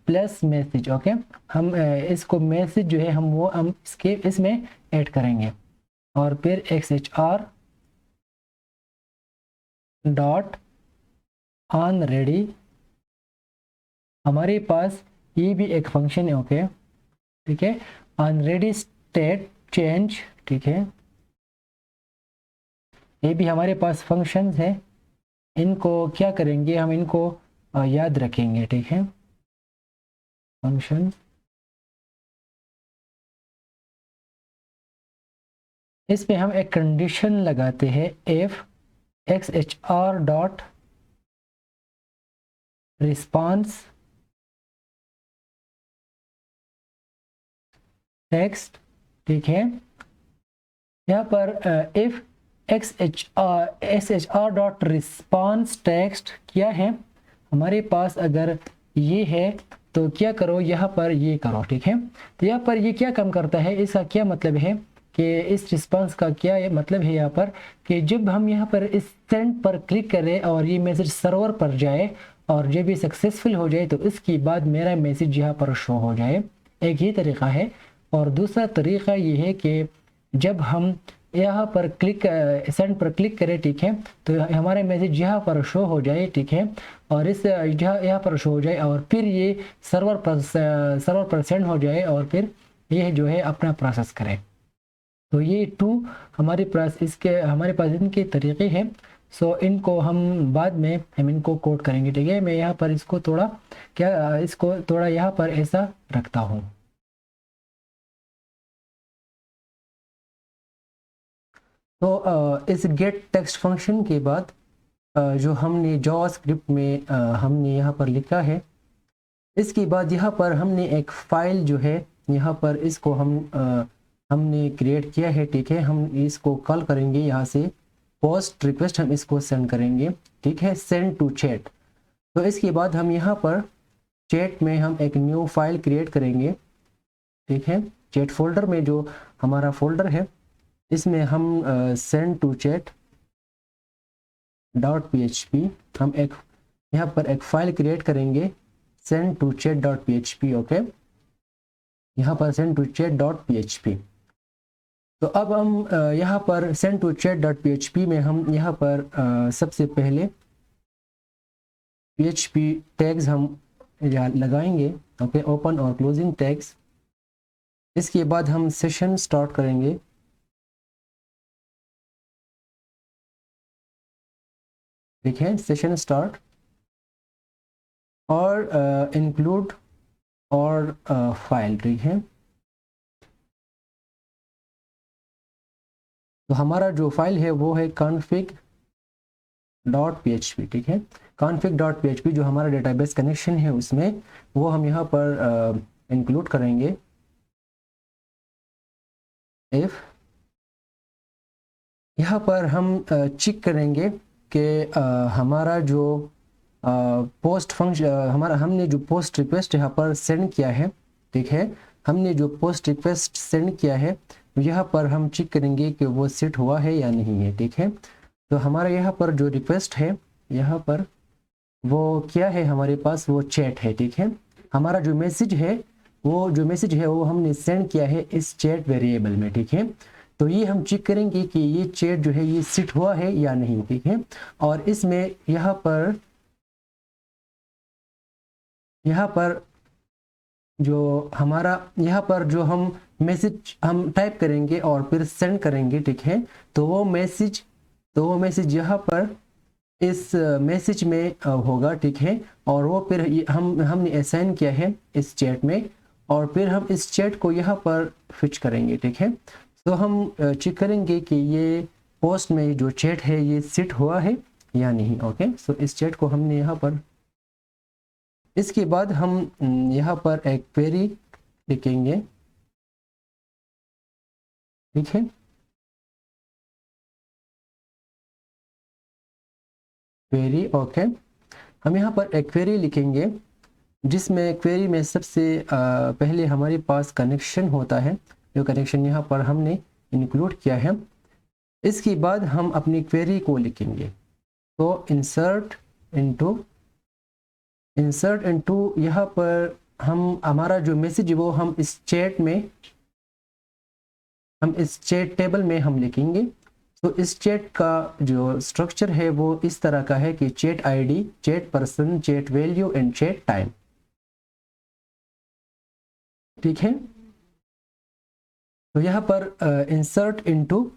plus message, okay, हम इसको मैसेज जो है हम इसमें ऐड करेंगे, और फिर xhr डॉट ऑन रेडी, हमारे पास ये भी एक फंक्शन है, ओके, ठीक है। ऑन रेडी स्टेट चेंज, ठीक है, ये भी हमारे पास फंक्शंस है। इनको क्या करेंगे, हम इनको याद रखेंगे, ठीक है। फंक्शन, इसमें हम एक कंडीशन लगाते हैं, if xhr dot response text, ठीक है। यहाँ पर if xhr dot response text क्या है, हमारे पास अगर ये है तो क्या करो, यहाँ पर ये करो, ठीक है। तो यहाँ पर ये क्या काम करता है, इसका क्या मतलब है कि इस रिस्पांस का क्या मतलब है यहाँ पर कि जब हम यहाँ पर इस सेंड पर क्लिक करें और ये मैसेज सर्वर पर जाए और जब ये सक्सेसफुल हो जाए तो इसके बाद मेरा मैसेज यहाँ पर शो हो जाए। एक ही तरीका है। और दूसरा तरीका ये है कि जब हम यहाँ पर क्लिक सेंड पर क्लिक करें, ठीक है, तो हमारा मैसेज यहाँ पर शो हो जाए, ठीक है, और इस यहाँ पर शो हो जाए और फिर ये सर्वर पर सेंड हो जाए और फिर ये जो है अपना प्रोसेस करे। तो ये टू हमारे पास इनके तरीके हैं। सो इनको हम बाद में हम इनको कोड करेंगे, ठीक है। मैं यहाँ पर इसको थोड़ा यहाँ पर ऐसा रखता हूँ। तो इस गेट टेक्स्ट फंक्शन के बाद जो हमने जावास्क्रिप्ट में हमने यहाँ पर लिखा है, इसके बाद यहाँ पर हमने एक फाइल जो है यहाँ पर इसको हमने क्रिएट किया है, ठीक है। हम इसको कॉल करेंगे यहाँ से पोस्ट रिक्वेस्ट, हम इसको सेंड करेंगे, ठीक है, सेंड टू चैट। तो इसके बाद हम यहाँ पर चैट में हम एक न्यू फाइल क्रिएट करेंगे, ठीक है। चैट फोल्डर में जो हमारा फोल्डर है इसमें हम सेंड टू चैट .php हम एक यहाँ पर एक फाइल क्रिएट करेंगे send to chat .php, okay. यहाँ पर सेंड टू चैट .php। तो अब हम यहाँ पर सेंड टू चैट .php में हम यहाँ पर सबसे पहले PHP टैग्स हम यहाँ लगाएंगे, ओके, ओपन और क्लोजिंग टैग्स। इसके बाद हम सेशन स्टार्ट करेंगे, ठीक है, सेशन स्टार्ट और इंक्लूड और फाइल, ठीक है। तो हमारा जो फाइल है वो है config.php, ठीक है। config.php जो हमारा डेटाबेस कनेक्शन है उसमें वो हम यहाँ पर इंक्लूड करेंगे। इफ यहाँ पर हम चेक करेंगे कि हमारा जो पोस्ट फंक्शन हमने जो पोस्ट रिक्वेस्ट यहाँ पर सेंड किया है, ठीक है, हमने जो पोस्ट रिक्वेस्ट सेंड किया है यहाँ पर हम चेक करेंगे कि वो सेट हुआ है या नहीं है, ठीक है। तो हमारा यहाँ पर जो रिक्वेस्ट है यहाँ पर वो क्या है, हमारे पास वो चैट है, ठीक है। हमारा जो मैसेज है वो हमने सेंड किया है इस चैट वेरिएबल में, ठीक है। तो ये हम चेक करेंगे कि ये चैट जो है ये सेट हुआ है या नहीं, ठीक है। और इसमें यहाँ पर जो हम मैसेज हम टाइप करेंगे और फिर सेंड करेंगे, ठीक है। तो वो मैसेज यहाँ पर इस मैसेज में होगा, ठीक है। और वो फिर हमने असाइन किया है इस चैट में और फिर हम इस चैट को यहाँ पर फिच करेंगे, ठीक है। तो हम चेक करेंगे कि ये पोस्ट में जो चैट है ये सेट हुआ है या नहीं, ओके। सो इस चैट को हमने यहाँ पर, इसके बाद हम यहाँ पर एक क्वेरी लिखेंगे, ठीक है। Query, okay. हम यहाँ पर एक क्वेरी लिखेंगे जिसमें क्वेरी में सबसे पहले हमारे पास कनेक्शन होता है, जो कनेक्शन यहाँ पर हमने इंक्लूड किया है। इसके बाद हम अपनी क्वेरी को लिखेंगे। तो इंसर्ट इनटू यहाँ पर हमारा जो मैसेज है वो हम इस चैट टेबल में हम लिखेंगे। तो इस चैट का जो स्ट्रक्चर है वो इस तरह का है कि chat ID, chat person, chat value and chat time, ठीक है। तो यहाँ पर insert into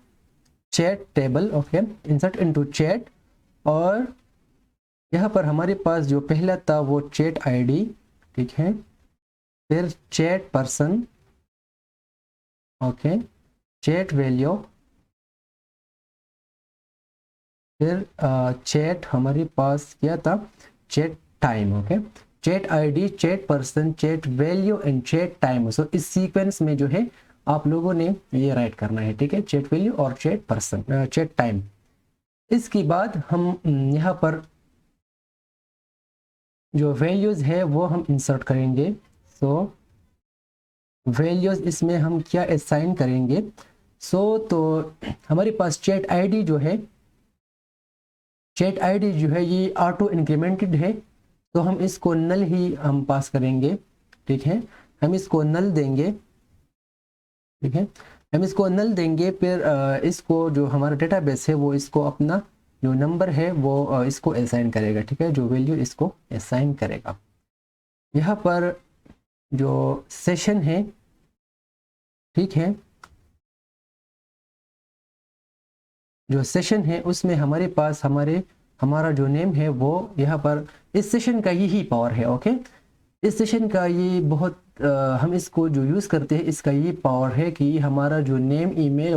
chat table, okay, insert into chat. और यहाँ पर हमारे पास जो पहला था वो चैट आईडी, ठीक है, फिर chat person, okay, chat value, फिर चैट हमारे पास क्या था, chat time, okay. Chat ID, chat person, chat value and chat time. So इस सीक्वेंस में जो है आप लोगों ने ये राइट करना है, ठीक है, चैट वैल्यू और चैट पर्सन, चैट टाइम। इसके बाद हम यहाँ पर जो वैल्यूज़ है वो हम इंसर्ट करेंगे। सो वैल्यूज़ इसमें हम क्या असाइन करेंगे। तो हमारे पास चैट आईडी जो है, चैट आईडी जो है ये ऑटो इंक्रीमेंटेड है, तो हम इसको नल ही हम पास करेंगे। ठीक है, हम इसको नल देंगे। ठीक है, हम इसको नल देंगे, फिर इसको जो हमारा डेटाबेस है वो इसको अपना जो नंबर है वो इसको असाइन करेगा। ठीक है, जो वैल्यू इसको असाइन करेगा। यहाँ पर जो सेशन है, ठीक है, जो सेशन है उसमें हमारे पास हमारा जो नेम है वो यहाँ पर इस सेशन का यही पावर है। ओके, इस सेशन का ये बहुत हम इसको जो यूज़ करते हैं इसका ये पावर है कि हमारा जो नेम, ईमेल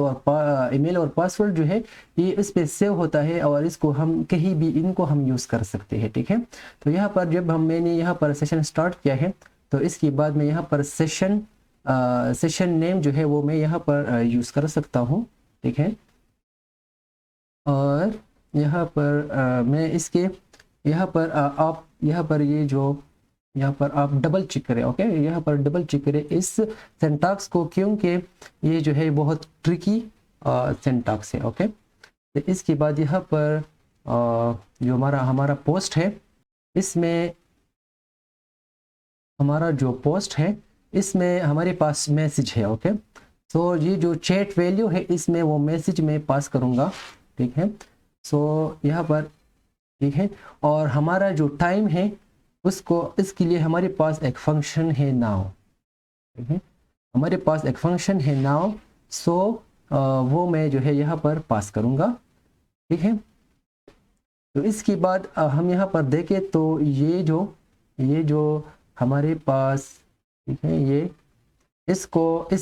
और पासवर्ड जो है ये इस पे सेव होता है और इसको हम कहीं भी इनको हम यूज़ कर सकते हैं। ठीक है, तो यहाँ पर जब मैंने यहाँ पर सेशन स्टार्ट किया है तो इसके बाद मैं यहाँ पर सेशन नेम जो है वो मैं यहाँ पर यूज़ कर सकता हूँ। ठीक है, और यहाँ पर मैं इसके यहाँ पर आप यहाँ पर ये जो यहाँ पर आप डबल चेक करें। ओके, यहाँ पर डबल चेक करें इस सिंटैक्स को, क्योंकि ये जो है बहुत ट्रिकी सिंटैक्स है। ओके, तो इसके बाद यहाँ पर जो हमारा पोस्ट है, इसमें हमारा जो पोस्ट है इसमें हमारे पास मैसेज है। ओके, तो ये जो चैट वैल्यू है इसमें वो मैसेज में पास करूँगा। ठीक है, सो यहाँ पर ठीक है, और हमारा जो टाइम है उसको, इसके लिए हमारे पास एक फंक्शन है नाउ। ठीक है, हमारे पास एक फंक्शन है नाउ, सो वो मैं जो है यहाँ पर पास करूँगा। ठीक है, तो इसके बाद हम यहाँ पर देखें तो ये जो हमारे पास, ठीक है, ये इस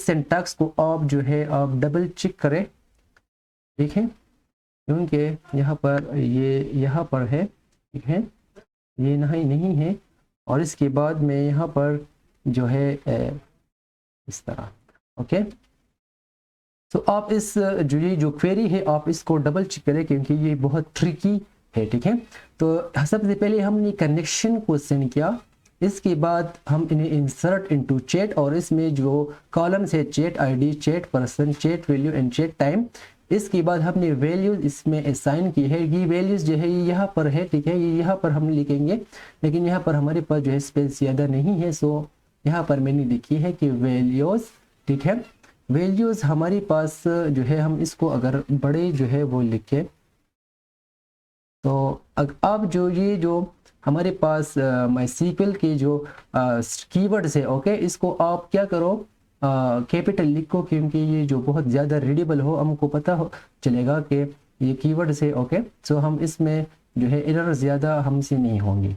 सिंटैक्स को आप जो है आप डबल चेक करें। ठीक है, क्योंकि यहाँ पर यहाँ पर है। ठीक है, ये नहीं है, और इसके बाद में यहाँ पर जो है इस तरह। ओके, तो आप ये जो क्वेरी है आप इसको डबल चेक करें क्योंकि ये बहुत ट्रिकी है। ठीक है, तो सबसे पहले हमने कनेक्शन को सेंड किया, इसके बाद हम इन्हें इंसर्ट इनटू चैट, और इसमें जो कॉलम्स है chat ID, chat person, chat value and chat time. इसके बाद हमने वैल्यूज इसमें असाइन की है। ये वैल्यूज जो है ये यहाँ पर है। ठीक है, ये यहाँ पर हम लिखेंगे, लेकिन यहाँ पर हमारे पास जो है स्पेस ज़्यादा नहीं है, सो यहाँ पर मैंने लिखी है कि वैल्यूज। ठीक है, वैल्यूज हमारे पास जो है, हम इसको अगर बड़े जो है वो लिखे तो अब ये जो हमारे पास MySQL के जो कीवर्ड्स है, ओके, इसको आप क्या करो, कैपिटल लिखो, क्योंकि ये जो बहुत ज़्यादा रीडेबल हो, हमको पता हो चलेगा कि ये कीवर्ड्स है। ओके, सो हम इसमें जो है एरर ज़्यादा हमसे नहीं होंगी।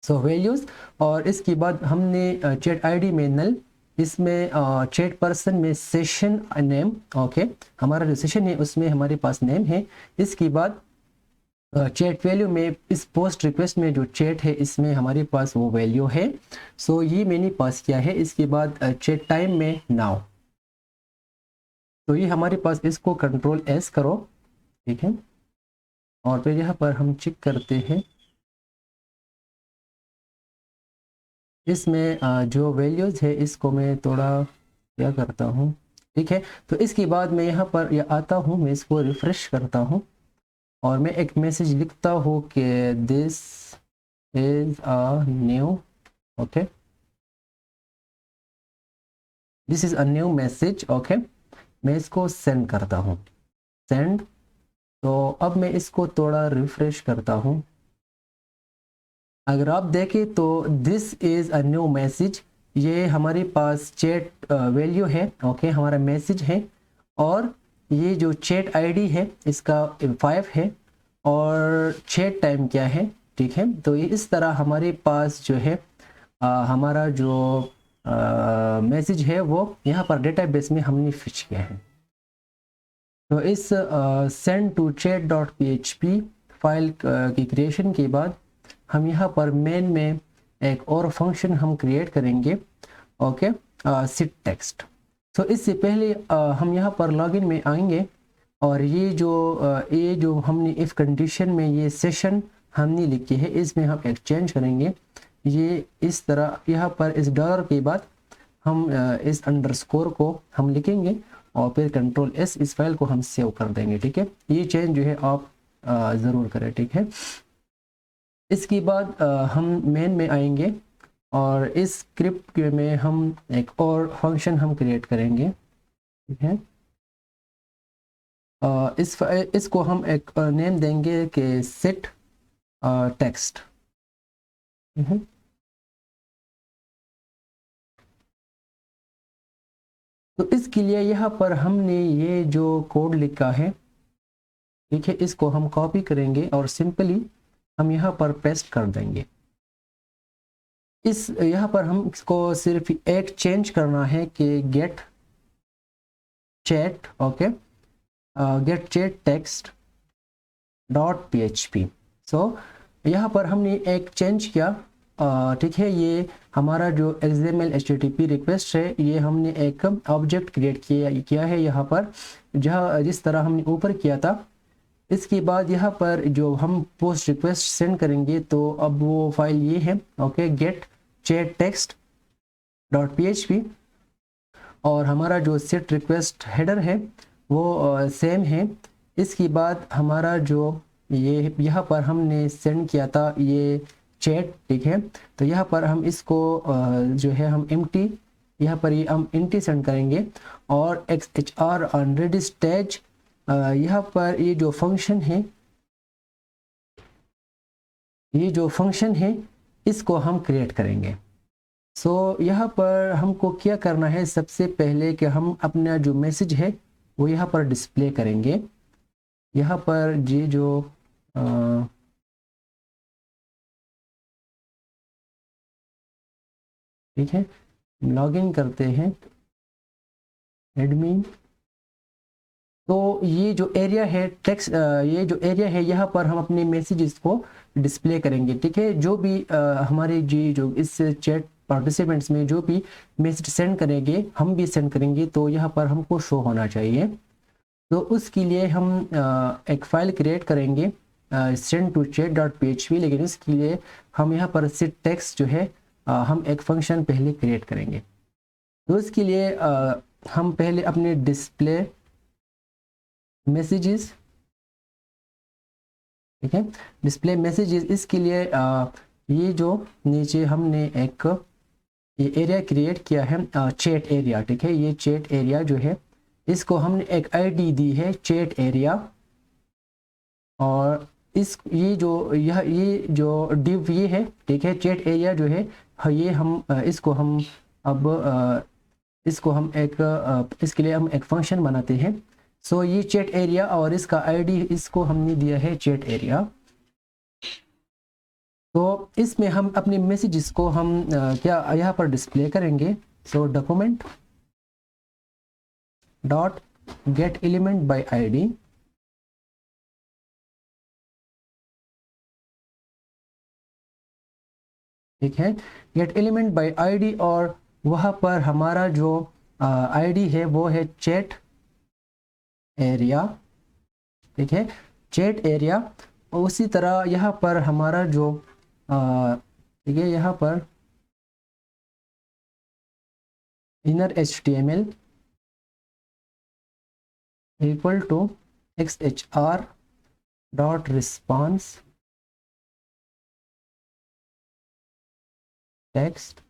सो वैल्यूज़, और इसके बाद हमने चैट आईडी में नल, इसमें चैट पर्सन में सेशन नेम। ओके, हमारा जो सेशन है उसमें हमारे पास नेम है। इसके बाद चैट वैल्यू में इस पोस्ट रिक्वेस्ट में जो चैट है इसमें हमारे पास वो वैल्यू है, सो ये मैंने पास किया है। इसके बाद चैट टाइम में नाउ, तो ये हमारे पास, इसको कंट्रोल एस करो। ठीक है, और फिर यहाँ पर हम चेक करते हैं इसमें जो वैल्यूज है इसको मैं थोड़ा क्या करता हूँ। ठीक है, तो इसके बाद मैं यहाँ पर आता हूँ, मैं इसको रिफ्रेश करता हूँ और मैं एक मैसेज लिखता हूँ कि this is a new, okay, this is a new message. Okay, मैं इसको सेंड करता हूँ, सेंड। तो अब मैं इसको थोड़ा रिफ्रेश करता हूँ। अगर आप देखें तो this is a new message, ये हमारे पास चैट वैल्यू है। ओके, हमारा मैसेज है, और ये जो चैट आईडी है इसका 5 है, और चैट टाइम क्या है। ठीक है, तो ये इस तरह हमारे पास जो है हमारा जो मैसेज है वो यहाँ पर डेटाबेस में हमने फिच किया है। तो इस send to chat dot PHP file की क्रिएशन के बाद हम यहाँ पर मेन में एक और फंक्शन हम क्रिएट करेंगे। Okay, set text. तो इससे पहले हम यहाँ पर लॉगिन में आएंगे, और ये जो हमने इफ कंडीशन में ये सेशन हमने लिखी है इसमें हम एक्सचेंज करेंगे। ये इस तरह यहाँ पर इस डॉलर के बाद हम इस अंडरस्कोर को हम लिखेंगे और फिर कंट्रोल एस इस फाइल को हम सेव कर देंगे। ठीक है, ये चेंज जो है आप ज़रूर करें। ठीक है, इसके बाद हम मेन में आएंगे और इस स्क्रिप्ट में हम एक और फंक्शन हम क्रिएट करेंगे। ठीक है, इसको हम एक नेम देंगे कि सेट टेक्स्ट। तो इसके लिए यहाँ पर हमने ये जो कोड लिखा है, ठीक है, इसको हम कॉपी करेंगे और सिंपली हम यहाँ पर पेस्ट कर देंगे। इस यहाँ पर हम इसको सिर्फ एक चेंज करना है कि get chat, okay, get chat text dot php। So यहाँ पर हमने एक चेंज किया। ठीक है, ये हमारा जो XML HTTP रिक्वेस्ट है, ये हमने एक ऑब्जेक्ट क्रिएट किया है यहाँ पर, जहाँ जिस तरह हमने ऊपर किया था। इसके बाद यहाँ पर जो हम पोस्ट रिक्वेस्ट सेंड करेंगे तो अब वो फाइल ये है, okay, get chat text dot php, और हमारा जो सेट रिक्वेस्ट हेडर है वो सेम है। इसके बाद हमारा जो ये यहाँ पर हमने सेंड किया था ये चैट, ठीक है, तो यहाँ पर हम इसको जो है हम एम्प्टी, यहाँ पर ये हम एम्प्टी सेंड करेंगे। और XHR ऑन रेडी स्टेज, यहाँ पर ये जो फंक्शन है, ये जो फंक्शन है इसको हम क्रिएट करेंगे। सो यहाँ पर हमको क्या करना है, सबसे पहले कि हम अपना जो मैसेज है वो यहाँ पर डिस्प्ले करेंगे। यहाँ पर ये जो ठीक है, लॉगिन करते हैं एडमिन। तो ये जो एरिया है टेक्स्ट, ये जो एरिया है यहाँ पर हम अपने मैसेजेस को डिस्प्ले करेंगे। ठीक है, जो भी हमारे जी जो इस चैट पार्टिसिपेंट्स में जो भी मैसेज सेंड करेंगे, हम भी सेंड करेंगे, तो यहाँ पर हमको शो होना चाहिए। तो उसके लिए हम एक फाइल क्रिएट करेंगे send to chat dot php, लेकिन इसके लिए हम यहाँ पर सेट टेक्स्ट जो है हम एक फंक्शन पहले क्रिएट करेंगे। तो इसके लिए हम पहले अपने डिस्प्ले मैसेजेस, ठीक है, डिस्प्ले मैसेजेस, इसके लिए ये जो नीचे हमने एक ये एरिया क्रिएट किया है चैट एरिया। ठीक है, ये चैट एरिया जो है इसको हमने एक आईडी दी है चैट एरिया, और इस ये जो डिव ये है, ठीक है, चैट एरिया जो है ये हम इसको हम अब इसको हम एक इसके लिए हम एक फंक्शन बनाते हैं। सो ये चैट एरिया और इसका आईडी इसको हमने दिया है चैट एरिया। तो इसमें हम अपने मैसेजेस को हम क्या यहाँ पर डिस्प्ले करेंगे। So document dot get element by ID, ठीक है, गेट एलिमेंट बाय आईडी, और वहाँ पर हमारा जो आईडी है वो है चैट एरिया। ठीक है, चैट एरिया। उसी तरह यहाँ पर हमारा जो ठीक है, यहाँ पर inner HTML equal to XHR dot response text.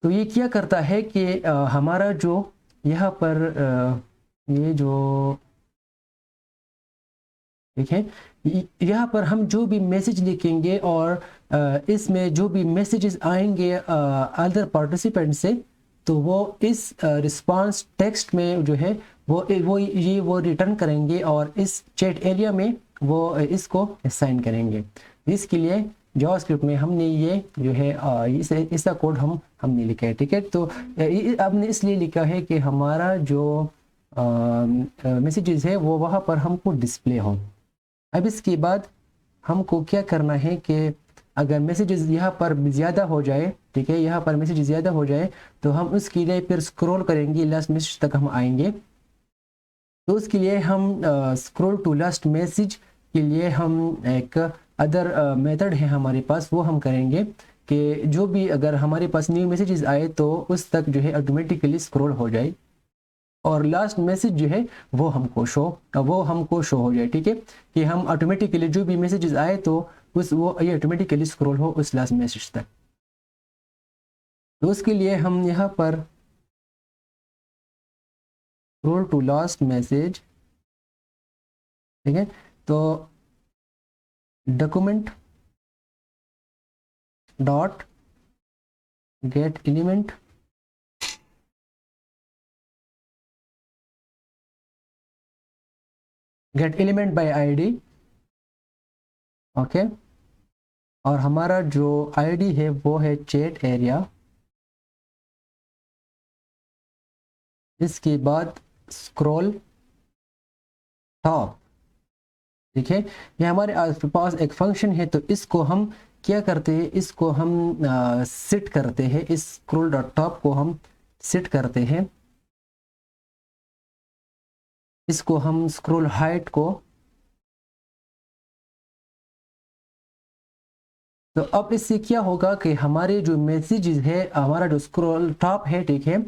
तो ये क्या करता है कि हमारा जो यहाँ पर ये जो ठीक है, यहाँ पर हम जो भी मैसेज लिखेंगे और इसमें जो भी मैसेजेस आएंगे अदर पार्टिसिपेंट से, तो वो इस रिस्पांस टेक्स्ट में जो है वो रिटर्न करेंगे और इस चैट एरिया में वो इसको असाइन करेंगे। इसके लिए जावास्क्रिप्ट में हमने ये जो है इसका कोड हमने लिखा है। ठीक है, तो हमने इसलिए लिखा है कि हमारा जो मैसेजेस है वो वहाँ पर हमको डिस्प्ले हो। अब इसके बाद हमको क्या करना है कि अगर मैसेजेस यहाँ पर ज़्यादा हो जाए, ठीक है, यहाँ पर मैसेज ज़्यादा हो जाए, तो हम उसके लिए फिर स्क्रॉल करेंगे, लास्ट मैसेज तक हम आएंगे। तो उसके लिए हम स्क्रॉल टू लास्ट मैसेज के लिए हम एक अदर मेथड है हमारे पास, वो हम करेंगे कि जो भी अगर हमारे पास न्यू मैसेजेस आए तो उस तक जो है ऑटोमेटिकली स्क्रॉल हो जाए और लास्ट मैसेज जो है वो हमको शो हो जाए। ठीक है, कि हम ऑटोमेटिकली जो भी मैसेजेस आए तो ये ऑटोमेटिकली स्क्रॉल हो उस लास्ट मैसेज तक। तो उसके लिए हम यहाँ पर स्क्रॉल टू लास्ट मैसेज, ठीक है, तो document dot get element, gate element by ID, okay, और हमारा जो आईडी है वो है चैट एरिया। इसके बाद स्क्रॉल टॉप, ठीक है, ये हमारे पास एक फंक्शन है, तो इसको हम क्या करते हैं, इसको हम सेट करते हैं, इस स्क्रॉल डॉट टॉप को हम सेट करते हैं, इसको हम स्क्रॉल हाइट को, तो अब इससे क्या होगा कि हमारे जो मैसेजेस है, हमारा जो स्क्रॉल टॉप है, ठीक है,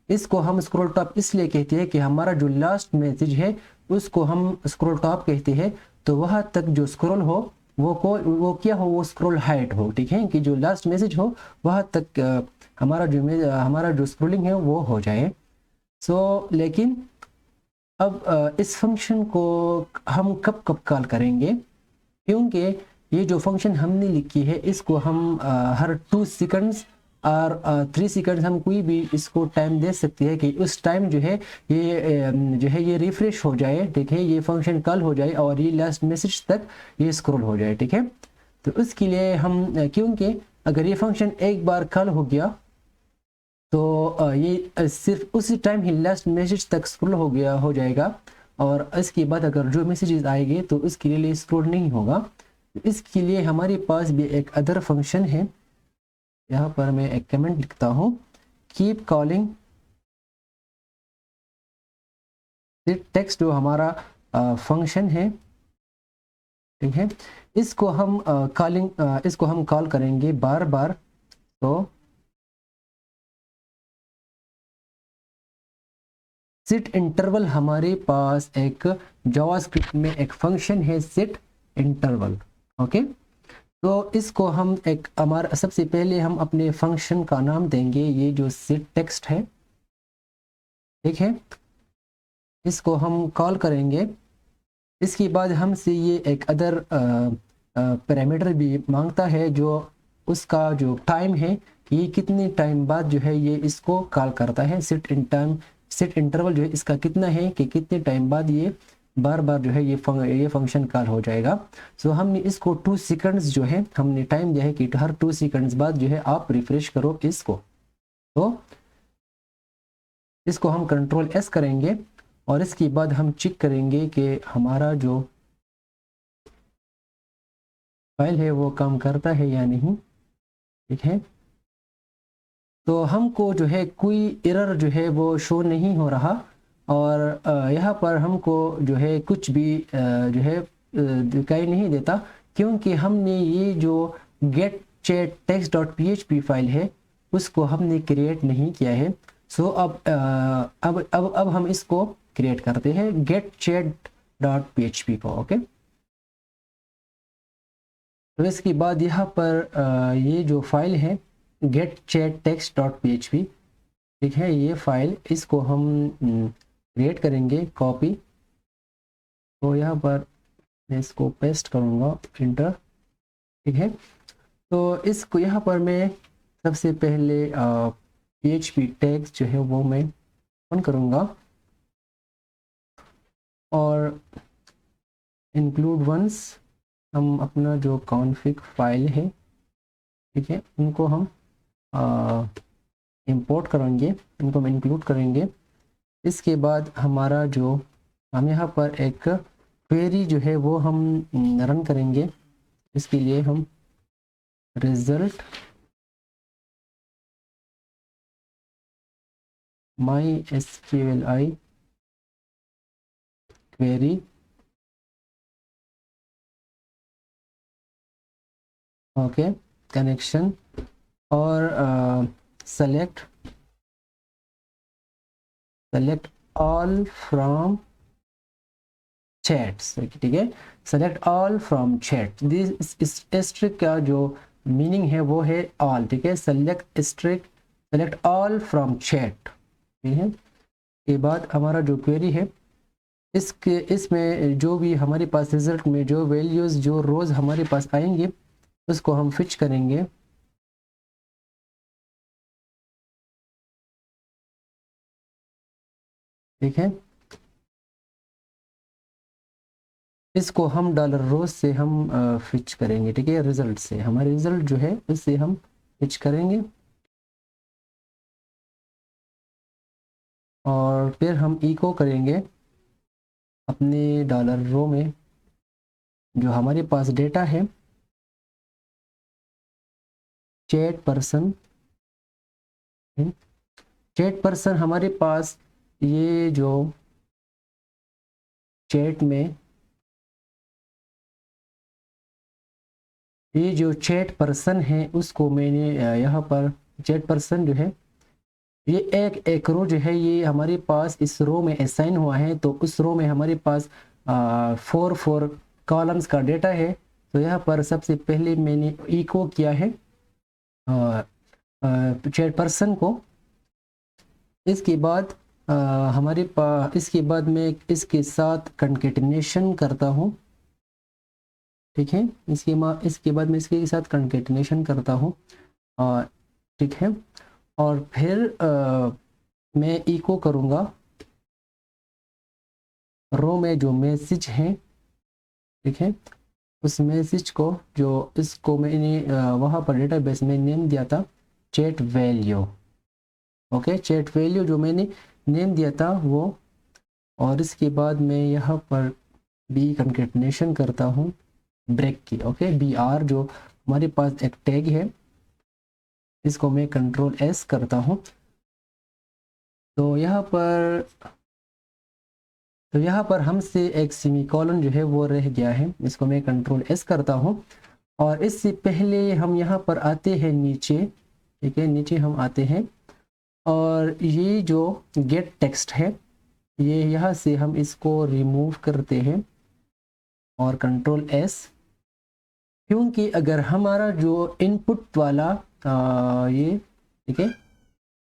इसको हम स्क्रॉल टॉप इसलिए कहते हैं कि हमारा जो लास्ट मैसेज है उसको हम स्क्रॉल टॉप कहते हैं। तो वहां तक जो स्क्रॉल हो वो क्या हो, वो स्क्रॉल हाइट हो, ठीक है, कि जो लास्ट मैसेज हो वहां तक हमारा जो स्क्रॉलिंग है वो हो जाए। लेकिन अब इस फंक्शन को हम कब कब कॉल करेंगे, क्योंकि ये जो फंक्शन हमने लिखी है इसको हम हर 2 सेकंड्स और 3 सेकंड्स हम कोई भी इसको टाइम दे सकते हैं कि उस टाइम जो है जो है ये रिफ्रेश हो जाए, ठीक है, ये फंक्शन कॉल हो जाए और ये लास्ट मैसेज तक ये स्क्रॉल हो जाए, ठीक है। तो उसके लिए हम क्योंकि अगर ये फंक्शन एक बार कॉल हो गया तो ये सिर्फ उसी टाइम ही लास्ट मैसेज तक स्क्रॉल हो जाएगा, और इसके बाद अगर जो मैसेजेस आएंगे तो उसके लिए स्क्रॉल नहीं होगा। इसके लिए हमारे पास भी एक अदर फंक्शन है, यहाँ पर मैं एक कमेंट लिखता हूँ, कीप कॉलिंग टेक्स्ट, जो हमारा फंक्शन है, ठीक है, इसको हम कॉल करेंगे बार बार। तो सिट इंटरवल, हमारे पास एक जावास्क्रिप्ट में एक फंक्शन है सिट इंटरवल, ओके। तो इसको हम एक हमारा सबसे पहले हम अपने फंक्शन का नाम देंगे, ये जो सिट टेक्स्ट है, ठीक है, इसको हम कॉल करेंगे। इसके बाद हमसे ये एक अदर पैरामीटर भी मांगता है, जो उसका जो टाइम है, ये कितने टाइम बाद जो है ये इसको कॉल करता है, सिट इंटरवल जो है इसका कितना है कि कितने टाइम बाद ये बार बार जो है ये फंक्शन कॉल हो जाएगा। हमने इसको 2 सेकंड्स जो है हमने टाइम दिया है कि हर 2 सेकंड्स बाद जो है आप रिफ्रेश करो इसको। तो इसको हम कंट्रोल एस करेंगे और इसके बाद हम चेक करेंगे कि हमारा जो फाइल है वो काम करता है या नहीं, ठीक है। तो हमको जो है कोई एरर जो है वो शो नहीं हो रहा, और यहाँ पर हमको जो है कुछ भी जो है दिखाई नहीं देता, क्योंकि हमने ये जो get chat text dot php file है उसको हमने क्रिएट नहीं किया है। अब हम इसको क्रिएट करते हैं, गेट चैट डॉट php को, ओके। तो इसके बाद यहाँ पर ये जो फाइल है get chat text dot php, ठीक है, ये फाइल इसको हम क्रिएट करेंगे, कॉपी, तो यहाँ पर मैं इसको पेस्ट करूँगा, इंटर, ठीक है। तो इसको यहाँ पर मैं सबसे पहले php टैग्स जो है वो मैं ऑन करूँगा और इंक्लूड वंस, हम अपना जो कॉन्फ़िग फाइल है, ठीक है, उनको हम इंपोर्ट करेंगे, इनको हम इंक्लूड करेंगे। इसके बाद हमारा जो हम यहाँ पर एक क्वेरी जो है वो हम रन करेंगे। इसके लिए हम result MySQLi query okay connection, और सेलेक्ट ऑल फ्रॉम चैट्स, ठीक है, select all from chat. This strict का जो मीनिंग है वो है ऑल, ठीक है, सेलेक्ट ऑल फ्रॉम चैट, ठीक है। के बाद हमारा जो क्वेरी है, इसमें जो भी हमारे पास रिजल्ट में जो वैल्यूज़ जो रोज़ हमारे पास आएंगे उसको हम फिच करेंगे। ठीक है, इसको हम डॉलर रोज से हम फिच करेंगे, ठीक है, रिजल्ट से, हमारे रिजल्ट जो है उससे हम फिच करेंगे। और फिर हम इको करेंगे अपने डॉलर रो में जो हमारे पास डेटा है, चैट पर्सन हमारे पास ये जो चैट में ये जो चैट पर्सन है उसको मैंने यहाँ पर चैट पर्सन जो है ये एक रो जो है ये हमारे पास इस रो में असाइन हुआ है, तो उस रो में हमारे पास 4 कॉलम्स का डेटा है। तो यहाँ पर सबसे पहले मैंने इको किया है चैट पर्सन को। इसके बाद हमारे पास इसके बाद मैं इसके साथ कंकेटिनेशन करता हूँ, ठीक है, इसके बाद मैं इसके साथ कंकेटिनेशन करता हूँ, ठीक है। और फिर मैं इको करूँगा रो में जो मैसेज हैं, ठीक है, उस मैसेज को जो इसको मैंने वहाँ पर डेटाबेस में नेम दिया था chat value, okay, chat value जो मैंने नेम दिया था वो। और इसके बाद मैं यहाँ पर बी कंकेटनेशन करता हूँ ब्रेक की, ओके, बी आर जो हमारे पास एक टैग है इसको मैं कंट्रोल एस करता हूँ। तो यहाँ पर हमसे एक सेमीकोलन जो है वो रह गया है, इसको मैं कंट्रोल एस करता हूँ। और इससे पहले हम यहाँ पर आते हैं नीचे, ठीक है, नीचे हम आते हैं और ये जो गेट टेक्स्ट है ये यहाँ से हम इसको रिमूव करते हैं और कंट्रोल एस, क्योंकि अगर हमारा जो इनपुट वाला ये, ठीक है,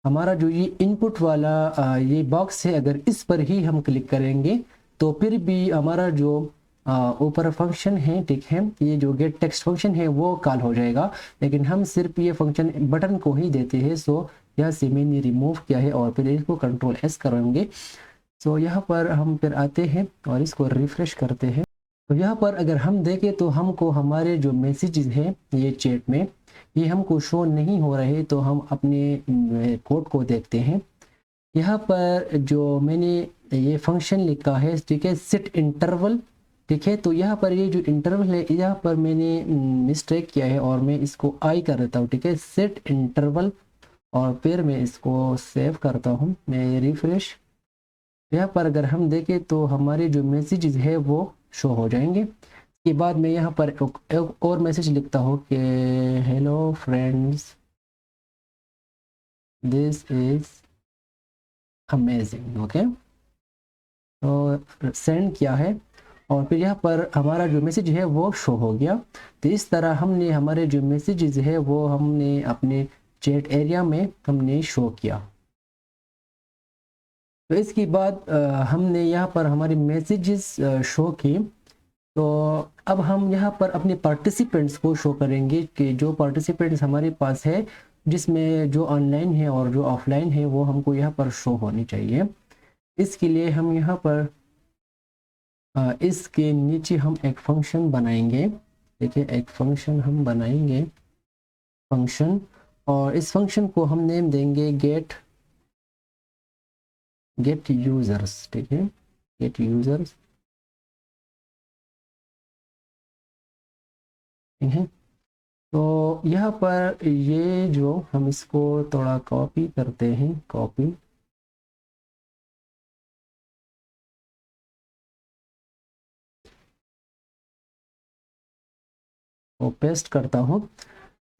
हमारा जो ये इनपुट वाला ये बॉक्स है अगर इस पर ही हम क्लिक करेंगे तो फिर भी हमारा जो ऊपर फंक्शन है, ठीक है, ये जो गेट टेक्स्ट फंक्शन है वो कॉल हो जाएगा, लेकिन हम सिर्फ ये फंक्शन बटन को ही देते हैं। सो यहाँ से मैंने रिमूव किया है और फिर इसको कंट्रोल एस करेंगे। सो यहाँ पर हम फिर आते हैं और इसको रिफ्रेश करते हैं। तो यहाँ पर अगर हम देखें तो हमको हमारे जो मैसेजेस हैं ये चैट में ये हमको शो नहीं हो रहे, तो हम अपने कोड को देखते हैं। यहाँ पर जो मैंने ये फंक्शन लिखा है, ठीक है, सेट इंटरवल, ठीक है, तो यहाँ पर ये जो इंटरवल है यहाँ पर मैंने मिस्टेक किया है और मैं इसको आई कर देता हूँ, ठीक है, सेट इंटरवल। और फिर मैं इसको सेव करता हूँ, मैं रिफ्रेश। यहाँ पर अगर हम देखें तो हमारे जो मैसेजेस है वो शो हो जाएंगे। इसके बाद मैं यहाँ पर एक और मैसेज लिखता हूँ कि hello friends this is amazing, okay, तो सेंड किया है और फिर यहाँ पर हमारा जो मैसेज है वो शो हो गया। तो इस तरह हमने हमारे जो मैसेजेस है वो हमने अपने चैट एरिया में हमने शो किया। तो इसके बाद हमने यहाँ पर हमारे मैसेजेस शो किए। तो अब हम यहाँ पर अपने पार्टिसिपेंट्स को शो करेंगे कि जो पार्टिसिपेंट्स हमारे पास है जिसमें जो ऑनलाइन है और जो ऑफलाइन है वो हमको यहाँ पर शो होनी चाहिए। इसके लिए हम यहाँ पर इसके नीचे हम एक फंक्शन बनाएंगे, देखिए एक फंक्शन हम बनाएंगे फंक्शन, और इस फंक्शन को हम नेम देंगे गेट यूजर्स, ठीक है, गेट यूजर्स, ठीक है। तो यहाँ पर ये जो हम इसको थोड़ा कॉपी करते हैं, कॉपी, तो पेस्ट करता हूँ।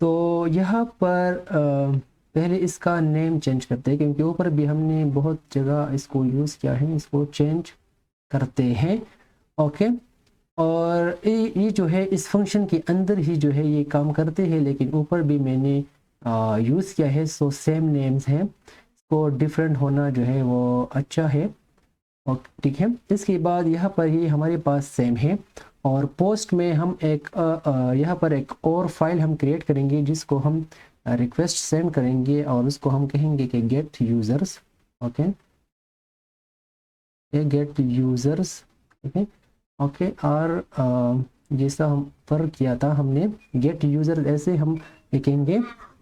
तो यहाँ पर पहले इसका नेम चेंज करते हैं, क्योंकि ऊपर भी हमने बहुत जगह इसको यूज़ किया है, इसको चेंज करते हैं। ओके, और ये जो है इस फंक्शन के अंदर ही जो है ये काम करते हैं, लेकिन ऊपर भी मैंने यूज़ किया है, सो सेम नेम्स हैं, इसको डिफरेंट होना जो है वो अच्छा है। ओके, ठीक है। इसके बाद यहाँ पर ही हमारे पास सेम है, और पोस्ट में हम एक यहाँ पर एक और फाइल हम क्रिएट करेंगे जिसको हम रिक्वेस्ट सेंड करेंगे, और उसको हम कहेंगे कि get users. Okay, get users, ठीक है। ओके, और जैसा हम पर किया था हमने, गेट यूज़र ऐसे हम लिखेंगे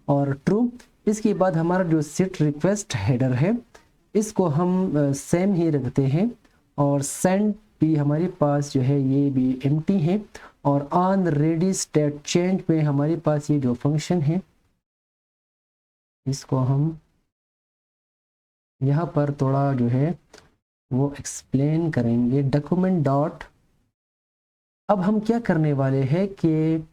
और ट्रू। इसके बाद हमारा जो सेट रिक्वेस्ट हेडर है इसको हम सेम ही रखते हैं, और सेंड भी हमारे पास जो है ये भी एम्प्टी है, और ऑन रेडी स्टेट चेंज में हमारे पास ये जो फंक्शन है इसको हम यहाँ पर थोड़ा जो है वो एक्सप्लेन करेंगे। डॉक्यूमेंट डॉट, अब हम क्या करने वाले हैं कि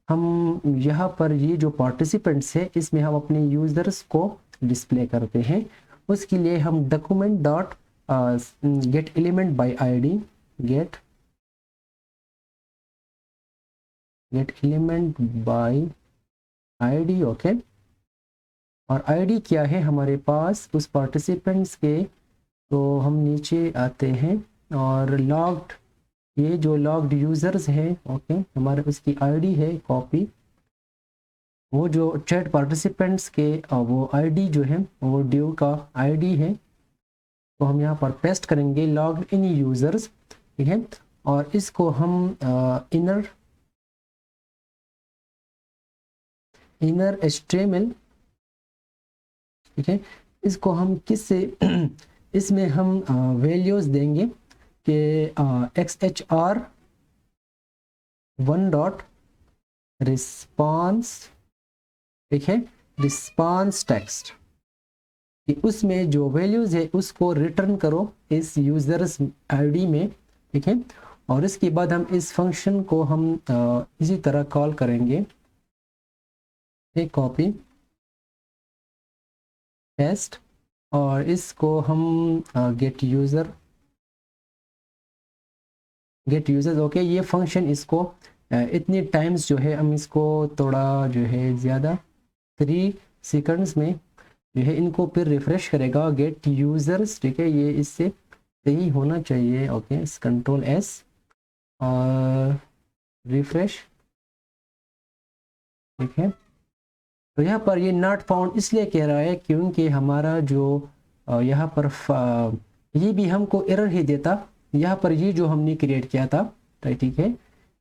हम यहाँ पर ये जो पार्टिसिपेंट्स है इसमें हम अपने यूज़र्स को डिस्प्ले करते हैं। उसके लिए हम document dot get element by ID, gate element by ID. Okay, और आईडी क्या है हमारे पास उस पार्टिसिपेंट्स के, तो हम नीचे आते हैं और लॉग्ड, ये जो लॉग्ड यूज़र्स है, ओके, हमारे उसकी आईडी है कॉपी, वो जो चैट पार्टिसिपेंट्स के वो आईडी जो है वो ड्यू का आईडी है, तो हम यहाँ पर पेस्ट करेंगे लॉग्ड इन यूज़र्स, ठीक है। और इसको हम इनर HTML, ठीक है, इसको हम किससे इसमें हम वैल्यूज़ देंगे कि XHR 1 डॉट रिस्पॉन्स, ठीक है, रिस्पॉन्स टेक्स्ट, कि उसमें जो वैल्यूज़ है उसको रिटर्न करो इस यूज़र्स आईडी में, ठीक है। और इसके बाद हम इस फंक्शन को हम इसी तरह कॉल करेंगे, एक कॉपी पेस्ट, और इसको हम गेट यूज़र्स, ओके, ये फंक्शन इसको इतने टाइम्स जो है हम इसको थोड़ा जो है ज़्यादा 3 सेकंड्स में जो है इनको फिर रिफ़्रेश करेगा गेट यूज़र्स, ठीक है, ये इससे सही होना चाहिए। ओके, इस कंट्रोल S और रिफ़्रेश, ठीक है। तो यहाँ पर ये नॉट फाउंड इसलिए कह रहा है क्योंकि हमारा जो यहाँ पर ये भी हमको एरर ही देता, यहाँ पर ये जो हमने क्रिएट किया था, ठीक है।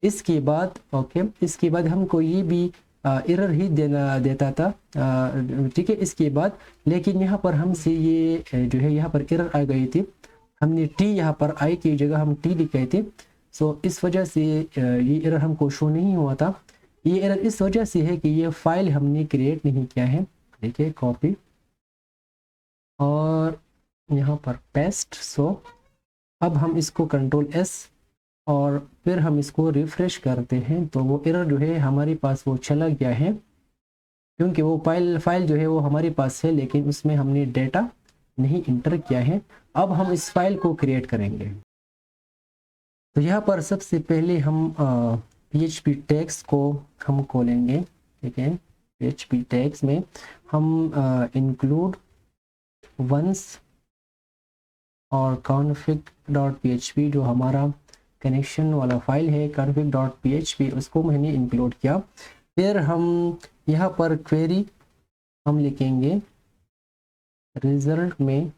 इसके बाद ओके, इसके बाद हमको ये भी एरर ही देता था, ठीक है। इसके बाद लेकिन यहाँ पर हमसे ये जो है यहाँ पर एरर आ गई थी, हमने टी यहाँ पर आई की जगह हम टी लिखे थे, सो इस वजह से ये एरर हमको शो नहीं हुआ था। ये एरर इस वजह से है कि ये फाइल हमने क्रिएट नहीं किया है, देखिए कॉपी और यहाँ पर पेस्ट। सो अब हम इसको कंट्रोल S और फिर हम इसको रिफ्रेश करते हैं, तो वो एरर जो है हमारे पास वो चला गया है, क्योंकि वो फाइल जो है वो हमारे पास है लेकिन उसमें हमने डेटा नहीं इंटर किया है। अब हम इस फाइल को क्रिएट करेंगे। तो यहाँ पर सबसे पहले हम PHP टैग्स को हम खोलेंगे, ठीक है। PHP टैग्स में हम इंक्लूड वंस और config.php जो हमारा कनेक्शन वाला फाइल है config.php, उसको मैंने इंक्लूड किया। फिर हम यहाँ पर क्वेरी हम लिखेंगे, रिजल्ट में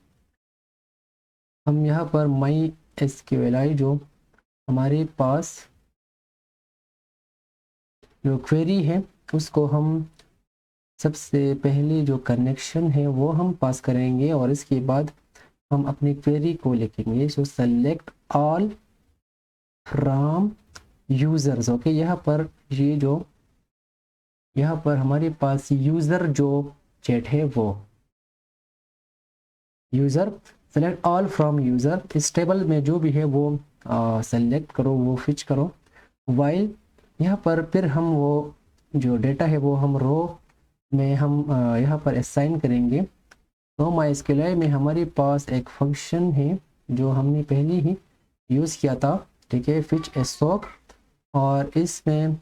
हम यहाँ पर MySQLi जो हमारे पास जो क्वेरी है उसको हम सबसे पहले जो कनेक्शन है वो हम पास करेंगे, और इसके बाद हम अपनी क्वेरी को लिखेंगे। सो select all from users, okay. यहाँ पर ये जो यहाँ पर हमारे पास यूज़र जो चैट है वो user, select all from user, इस टेबल में जो भी है वो सेलेक्ट करो, वो फिच करो। वाइल यहाँ पर फिर हम वो जो डेटा है वो हम रो में हम यहाँ पर असाइन करेंगे। तो MySQL में हमारे पास एक फंक्शन है जो हमने पहले ही यूज़ किया था, ठीक है, फिच एसोक, और इसमें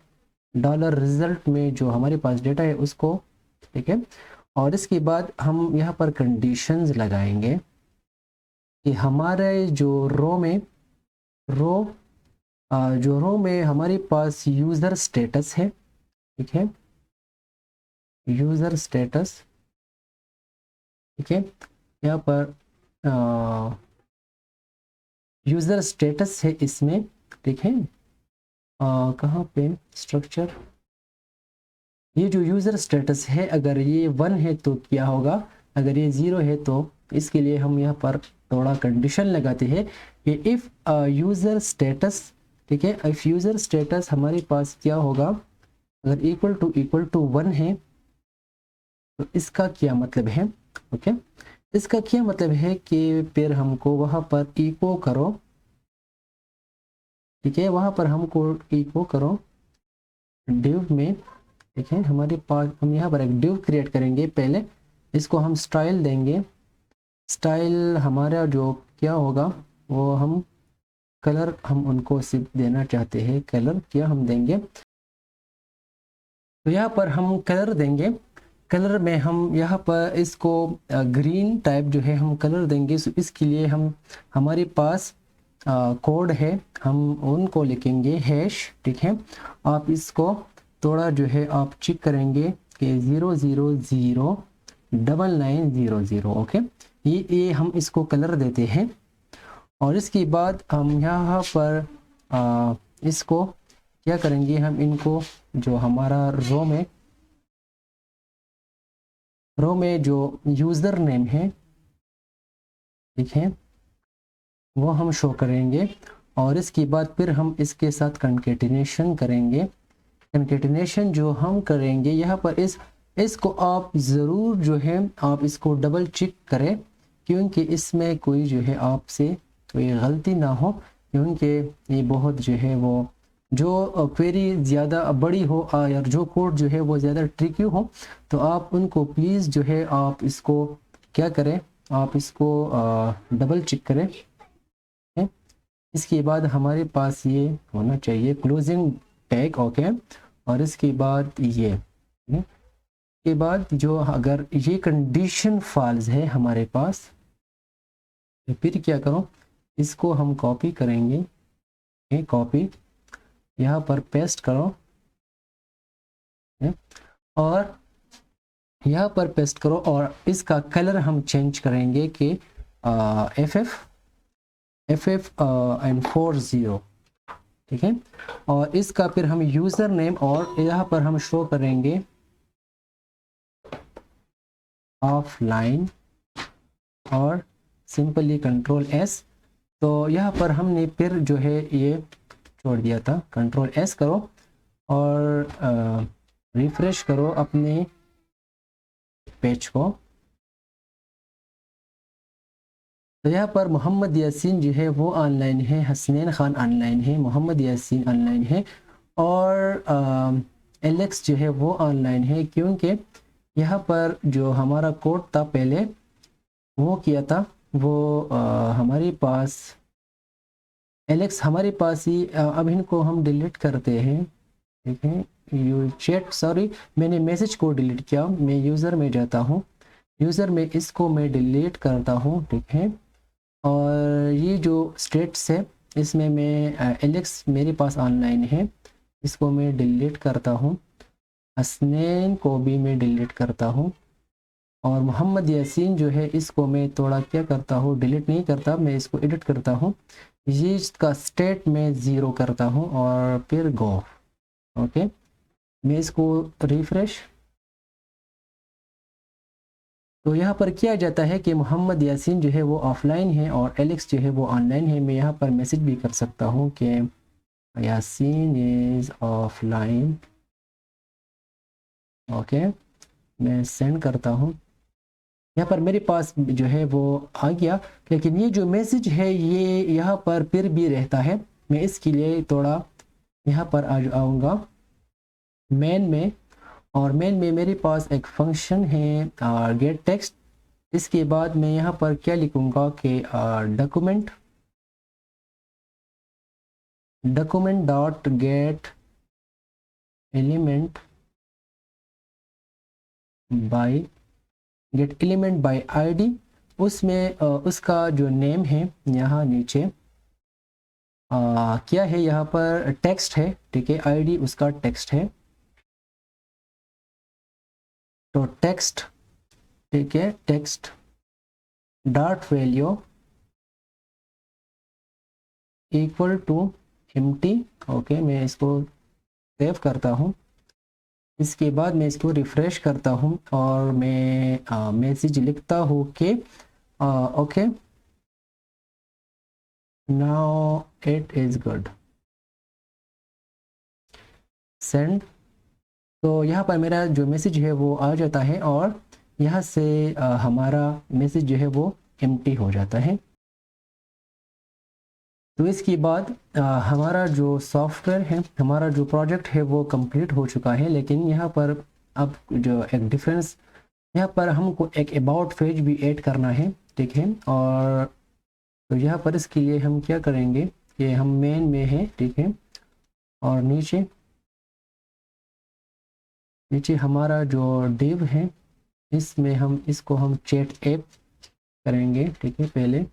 डॉलर रिजल्ट में जो हमारे पास डेटा है उसको, ठीक है, और इसके बाद हम यहाँ पर कंडीशंस लगाएंगे कि हमारे जो रो जो रो में हमारे पास यूज़र स्टेटस है, ठीक है, यूज़र स्टेटस, ठीक है, यहाँ पर यूज़र स्टेटस है इसमें, ठीक है, कहाँ पे स्ट्रक्चर, ये जो यूज़र स्टेटस है अगर ये 1 है तो क्या होगा, अगर ये 0 है तो इसके लिए हम यहाँ पर थोड़ा कंडीशन लगाते हैं कि इफ़ यूज़र स्टेटस, ठीक है, इफ़ यूज़र स्टेटस हमारे पास क्या होगा, अगर इक्वल टू 1 है तो इसका क्या मतलब है, ओके, इसका क्या मतलब है कि फिर हमको वहाँ पर इको करो, ठीक है, वहाँ पर हमको इको करो डिव में, ठीक है, हमारे पास हम यहाँ पर एक डिव क्रिएट करेंगे, पहले इसको हम स्टाइल देंगे, स्टाइल हमारा जो क्या होगा वो हम कलर हम उनको सिर्फ देना चाहते हैं, कलर क्या हम देंगे, तो यहाँ पर हम कलर देंगे, कलर में हम यहाँ पर इसको ग्रीन टाइप जो है हम कलर देंगे। सो इसके लिए हम हमारे पास कोड है, हम उनको लिखेंगे हैश, ठीक है, आप इसको थोड़ा जो है आप चेक करेंगे कि 0009900, ओके, ये हम इसको कलर देते हैं, और इसके बाद हम यहाँ पर इसको क्या करेंगे, हम इनको जो हमारा रो में जो यूज़र नेम है, ठीक है, वो हम शो करेंगे, और इसके बाद फिर हम इसके साथ कंकेटिनेशन करेंगे। कंकेटिनेशन जो हम करेंगे यहाँ पर इसको आप ज़रूर जो है आप इसको डबल चेक करें, क्योंकि इसमें कोई जो है आपसे कोई गलती ना हो, क्योंकि ये बहुत जो है वो जो क्वेरी ज़्यादा बड़ी हो या जो कोड जो है वो ज़्यादा ट्रिकी हो, तो आप उनको प्लीज़ जो है आप इसको क्या करें, आप इसको डबल चेक करें। इसके बाद हमारे पास ये होना चाहिए क्लोजिंग टैग, ओके, और इसके बाद ये के बाद जो अगर ये कंडीशन फॉल्स है हमारे पास, तो फिर क्या करो, इसको हम कॉपी करेंगे, कॉपी यहाँ पर पेस्ट करो, और यहाँ पर पेस्ट करो, और इसका कलर हम चेंज करेंगे कि FF एंड 40, ठीक है, और इसका फिर हम यूज़र नेम और यहाँ पर हम शो करेंगे ऑफलाइन और सिंपली कंट्रोल S। तो यहाँ पर हमने फिर जो है ये छोड़ दिया था, कंट्रोल S करो और रिफ्रेश करो अपने पेज को। तो यहाँ पर मोहम्मद यासीन जो है वो ऑनलाइन है, हसनैन खान ऑनलाइन है, मोहम्मद यासीन ऑनलाइन है, और एलेक्स जो है वो ऑनलाइन है, क्योंकि यहाँ पर जो हमारा कोड था पहले वो किया था वो हमारे पास एलेक्स हमारे पास ही, अब इनको हम डिलीट करते हैं, ठीक है, यू चैट, सॉरी मैंने मैसेज को डिलीट किया, मैं यूज़र में जाता हूँ, यूज़र में इसको मैं डिलीट करता हूँ, ठीक है, और ये जो स्टेट्स है इसमें मैं एलेक्स मेरे पास ऑनलाइन है, इसको मैं डिलीट करता हूँ, हसनैन को भी मैं डिलीट करता हूँ, और मोहम्मद यासीन जो है इसको मैं थोड़ा क्या करता हूँ, डिलीट नहीं करता, मैं इसको एडिट करता हूँ, ये इसका स्टेट में 0 करता हूँ, और फिर गो, ओके, मैं इसको रिफ्रेश, तो यहाँ पर किया जाता है कि मोहम्मद यासीन जो है वो ऑफलाइन है और एलेक्स जो है वो ऑनलाइन है। मैं यहाँ पर मैसेज भी कर सकता हूँ कि यासीन इज़ ऑफलाइन, ओके, मैं सेंड करता हूँ, यहाँ पर मेरे पास जो है वो आ गया, लेकिन ये जो मैसेज है ये यहाँ पर फिर भी रहता है, मैं इसके लिए थोड़ा यहाँ पर आ आऊँगा मेन में, और मेन में मेरे पास एक फंक्शन है गेट टेक्स्ट। इसके बाद मैं यहाँ पर क्या लिखूँगा कि document dot get element by ID. उसमें उसका जो नेम है यहाँ नीचे क्या है, यहाँ पर टेक्स्ट है, ठीक है, आईडी उसका टेक्स्ट है, तो टेक्स्ट, ठीक है, text dot value equal to empty. Okay, मैं इसको सेव करता हूँ। इसके बाद मैं इसको रिफ्रेश करता हूँ और मैं मैसेज लिखता हूँ कि okay now it is good, send. तो यहाँ पर मेरा जो मैसेज है वो आ जाता है और यहाँ से हमारा मैसेज जो है वो एम्प्टी हो जाता है। तो इसके बाद हमारा जो सॉफ्टवेयर है, हमारा जो प्रोजेक्ट है वो कंप्लीट हो चुका है। लेकिन यहाँ पर अब जो एक डिफरेंस, यहाँ पर हमको एक अबाउट पेज भी ऐड करना है, ठीक है। और तो यहाँ पर इसके लिए हम क्या करेंगे कि हम मेन में है, ठीक है, और नीचे हमारा जो डिव है इसमें हम इसको हम चैट ऐप करेंगे, ठीक है, पहले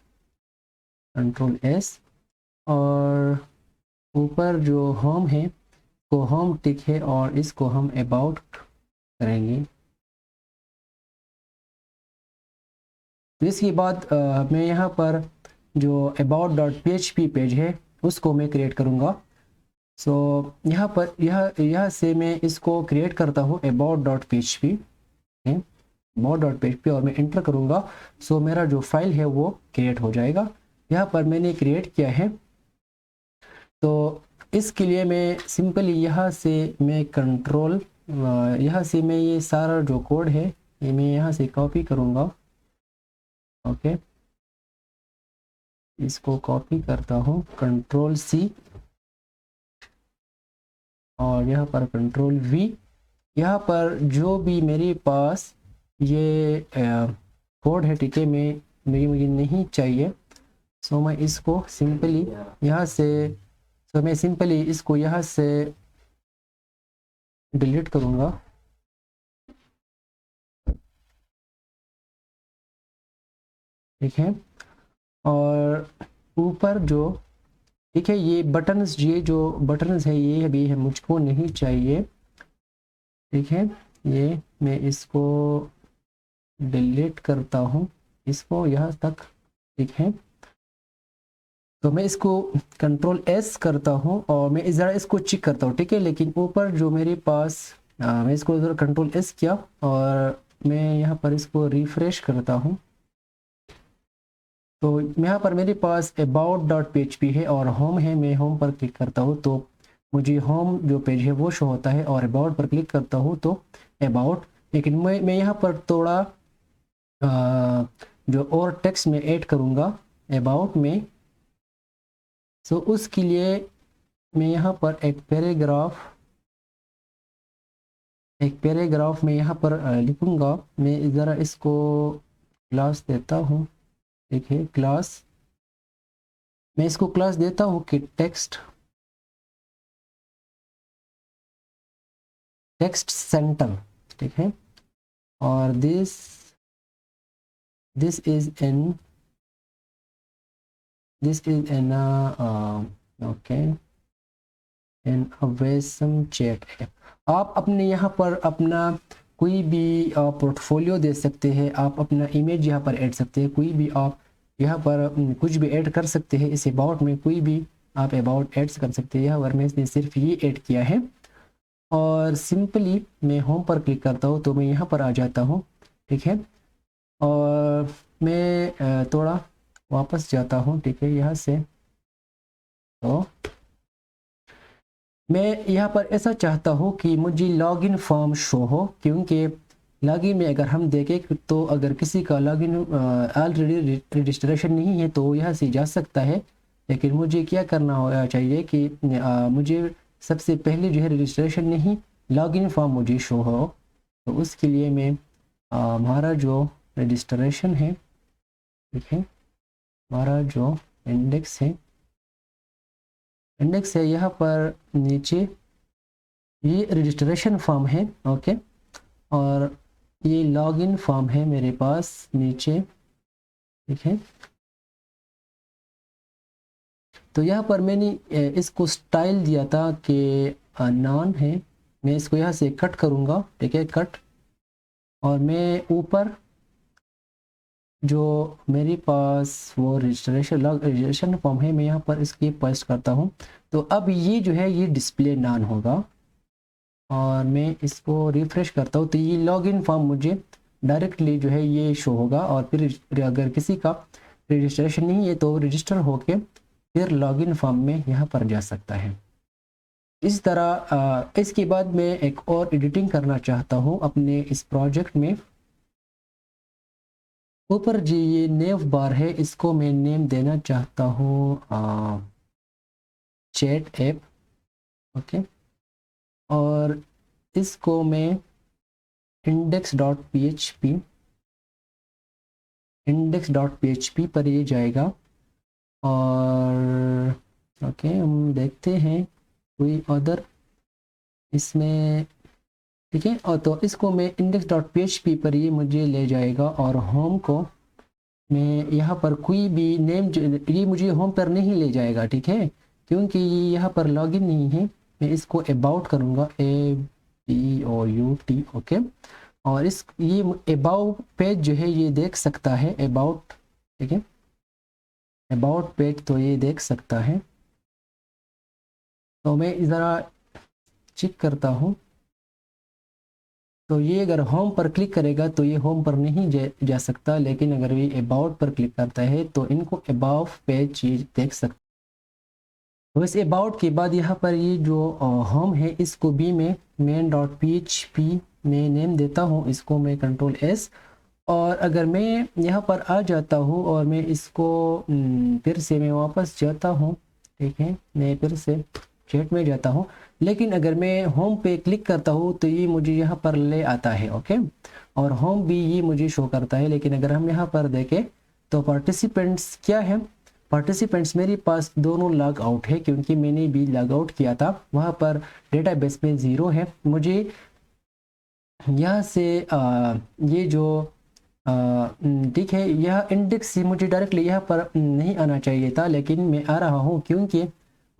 कंट्रोल एस, और ऊपर जो होम है तो होम टिक है और इसको हम अबाउट करेंगे। तो इसके बाद मैं यहाँ पर जो about.php पेज है उसको मैं क्रिएट करूँगा। सो यहाँ पर यहाँ से मैं इसको क्रिएट करता हूँ about.php, about.php, और मैं इंटर करूँगा। सो मेरा जो फाइल है वो क्रिएट हो जाएगा। यहाँ पर मैंने क्रिएट किया है। तो इसके लिए मैं सिंपली यहाँ से मैं कंट्रोल, यहाँ से मैं ये सारा जो कोड है ये मैं यहाँ से कॉपी करूँगा। ओके, इसको कॉपी करता हूँ, कंट्रोल सी, और यहाँ पर कंट्रोल वी। यहाँ पर जो भी मेरे पास ये कोड है, ठीक है, मुझे नहीं चाहिए। सो मैं इसको सिंपली यहाँ से, तो मैं सिंपली इसको यहाँ से डिलीट करूँगा। ठीक है, और ऊपर जो, ठीक है, ये बटन्स, ये जो बटन्स है ये भी है, मुझको नहीं चाहिए। ठीक है, ये मैं इसको डिलीट करता हूँ, इसको यहाँ तक। ठीक है, तो मैं इसको कंट्रोल एस करता हूँ और मैं ज़रा इसको चेक करता हूँ, ठीक है। लेकिन ऊपर जो मेरे पास मैं इसको ज़रा कंट्रोल एस किया और मैं यहाँ पर इसको रिफ्रेश करता हूँ। तो यहाँ पर मेरे पास about.php है और होम है, मैं होम पर क्लिक करता हूँ तो मुझे होम जो पेज है वो शो होता है, और about पर क्लिक करता हूँ तो about। लेकिन मैं यहाँ पर थोड़ा जो और टेक्स्ट में ऐड करूँगा about में। सो उसके लिए मैं यहाँ पर एक पैराग्राफ में यहाँ पर लिखूँगा। मैं ज़रा इसको क्लास देता हूँ, ठीक है, क्लास, मैं इसको क्लास देता हूँ कि टेक्स्ट सेंटर, ठीक है, और this is an okay an awesome chat है। आप अपने यहाँ पर अपना कोई भी पोर्टफोलियो दे सकते हैं, आप अपना इमेज यहाँ पर ऐड सकते हैं, कोई भी आप यहाँ पर कुछ भी ऐड कर सकते हैं। इस अबाउट में कोई भी आप अबाउट ऐड कर सकते हैं। यहाँ पर मैंने सिर्फ ये ऐड किया है और सिंपली मैं होम पर क्लिक करता हूँ तो मैं यहाँ पर आ जाता हूँ, ठीक है, और मैं थोड़ा वापस जाता हूँ, ठीक है, यहाँ से। तो मैं यहाँ पर ऐसा चाहता हूँ कि मुझे लॉगिन फॉर्म शो हो, क्योंकि लॉगिन में अगर हम देखें तो अगर किसी का लॉगिन ऑलरेडी रजिस्ट्रेशन नहीं है तो यहाँ से जा सकता है। लेकिन मुझे क्या करना होगा चाहिए कि मुझे सबसे पहले जो है रजिस्ट्रेशन नहीं लॉगिन फॉर्म मुझे शो हो, तो उसके लिए मैं हमारा जो रजिस्ट्रेशन है, ठीक है, हमारा जो इंडेक्स है यहाँ पर नीचे ये रजिस्ट्रेशन फॉर्म है, ओके, और ये लॉगिन फॉर्म है मेरे पास नीचे, ठीक है। तो यहाँ पर मैंने इसको स्टाइल दिया था कि नॉन है, मैं इसको यहाँ से कट करूँगा, ठीक है, कट, और मैं ऊपर जो मेरे पास वो रजिस्ट्रेशन फॉर्म है मैं यहाँ पर इसकी पेस्ट करता हूँ। तो अब ये जो है ये डिस्प्ले नॉन होगा, और मैं इसको रिफ्रेश करता हूँ तो ये लॉगिन फॉर्म मुझे डायरेक्टली जो है ये शो होगा, और फिर अगर किसी का रजिस्ट्रेशन नहीं है तो रजिस्टर होके फिर लॉगिन फॉर्म में यहाँ पर जा सकता है। इस तरह इसके बाद मैं एक और एडिटिंग करना चाहता हूँ अपने इस प्रोजेक्ट में। ऊपर जी ये नेव बार है, इसको मैं नेम देना चाहता हूँ चैट ऐप, ओके, और इसको मैं index.php पर ये जाएगा, और ओके हम देखते हैं कोई अदर इसमें, ठीक है। और तो इसको मैं index.php पर ये मुझे ले जाएगा, और होम को मैं यहाँ पर कोई भी नेम, ये मुझे होम पर नहीं ले जाएगा, ठीक है, क्योंकि ये यहाँ पर लॉगिन नहीं है। मैं इसको अबाउट करूँगा, ABOUT, ओके, और इस ये अबाउट पेज जो है ये देख सकता है, अबाउट, ठीक है, अबाउट पेज तो ये देख सकता है। तो मैं ज़रा चेक करता हूँ, तो ये अगर होम पर क्लिक करेगा तो ये होम पर नहीं जा सकता, लेकिन अगर ये अबाउट पर क्लिक करता है तो इनको अबाउट पेज ये देख सकता। तो इस अबाउट के बाद यहाँ पर ये जो होम है इसको भी मैं main.php में नेम देता हूँ, इसको मैं Ctrl+S, और अगर मैं यहाँ पर आ जाता हूँ और मैं इसको फिर से मैं वापस जाता हूँ, ठीक है, मैं फिर से चैट में जाता हूँ, लेकिन अगर मैं होम पे क्लिक करता हूँ तो ये मुझे यहाँ पर ले आता है, ओके, और होम भी ये मुझे शो करता है। लेकिन अगर हम यहाँ पर देखें तो पार्टिसिपेंट्स क्या है, पार्टिसिपेंट्स मेरे पास दोनों लॉग आउट है, क्योंकि मैंने भी लॉग आउट किया था, वहाँ पर डेटाबेस में 0 है। मुझे यहाँ से ये जो ठीक है, यह इंडेक्स से मुझे डायरेक्टली यहाँ पर नहीं आना चाहिए था, लेकिन मैं आ रहा हूँ क्योंकि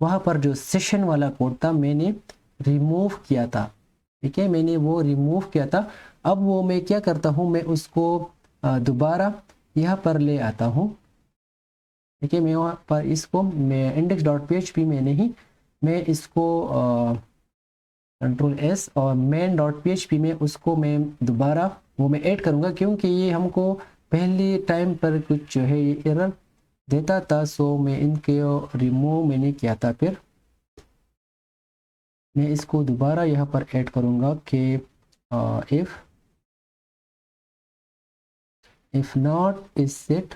वहाँ पर जो सेशन वाला कोड था मैंने रिमूव किया था, ठीक है, मैंने वो रिमूव किया था। अब वो मैं क्या करता हूँ, मैं उसको दोबारा यहाँ पर ले आता हूँ, ठीक है, मैं वहाँ पर इसको मैं index.php में नहीं, मैं इसको Ctrl+S और main.php में उसको मैं दोबारा वो मैं ऐड करूँगा, क्योंकि ये हमको पहले टाइम पर कुछ जो है ये एरर देता था, सो मैं इनके रिमूव मैंने किया था। फिर मैं इसको दोबारा यहाँ पर ऐड करूँगा कि इफ़ नॉट इज सेट,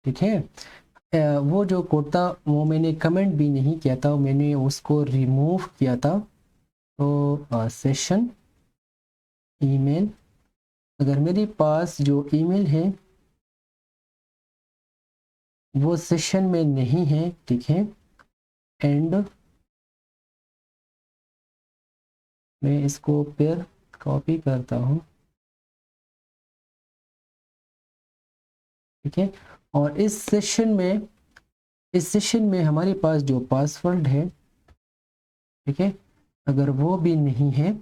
ठीक है, वो जो कोड था वो मैंने कमेंट भी नहीं किया था, मैंने उसको रिमूव किया था। तो सेशन ईमेल, अगर मेरे पास जो ईमेल है वो सेशन में नहीं है, ठीक है, एंड मैं इसको फिर कॉपी करता हूँ, ठीक है, और इस सेशन में हमारे पास जो पासवर्ड है, ठीक है, अगर वो भी नहीं है,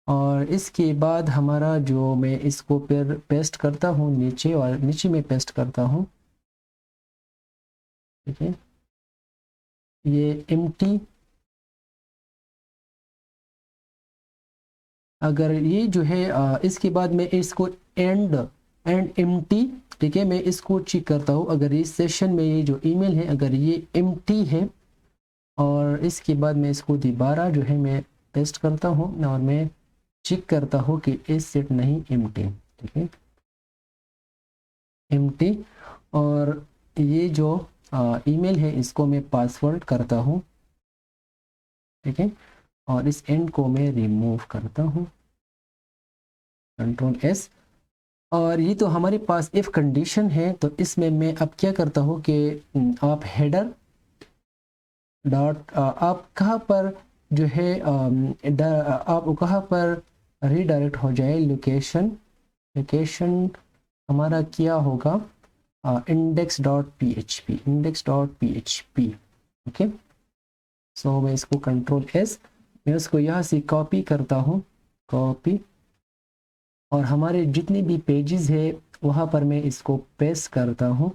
और इसके बाद हमारा जो मैं इसको फिर पेस्ट करता हूँ नीचे, और नीचे में पेस्ट करता हूँ, ठीक है, ये एम्प्टी, अगर ये जो है इसके बाद मैं इसको एंड एम्प्टी, ठीक है, मैं इसको चेक करता हूँ, अगर इस सेशन में ये जो ईमेल है अगर ये एम्प्टी है, और इसके बाद मैं इसको दोबारा जो है मैं पेस्ट करता हूँ, और मैं चेक करता हूँ कि इस सेट नहीं एम्प्टी, ठीक है, एम्प्टी, और ये जो ईमेल है इसको मैं पासवर्ड करता हूँ, ठीक है, और इस एंड को मैं रिमूव करता हूँ, कंट्रोल एस। और ये तो हमारे पास इफ़ कंडीशन है, तो इसमें मैं अब क्या करता हूँ कि आप हेडर डॉट आप कहाँ पर जो है आप कहाँ पर रीडायरेक्ट हो जाए, लोकेशन, लोकेशन हमारा क्या होगा, index.php, index.php। ओके, सो मैं इसको कंट्रोल एस, मैं उसको यहाँ से कॉपी करता हूँ, कॉपी, और हमारे जितने भी पेजेस है वहाँ पर मैं इसको पेस्ट करता हूँ।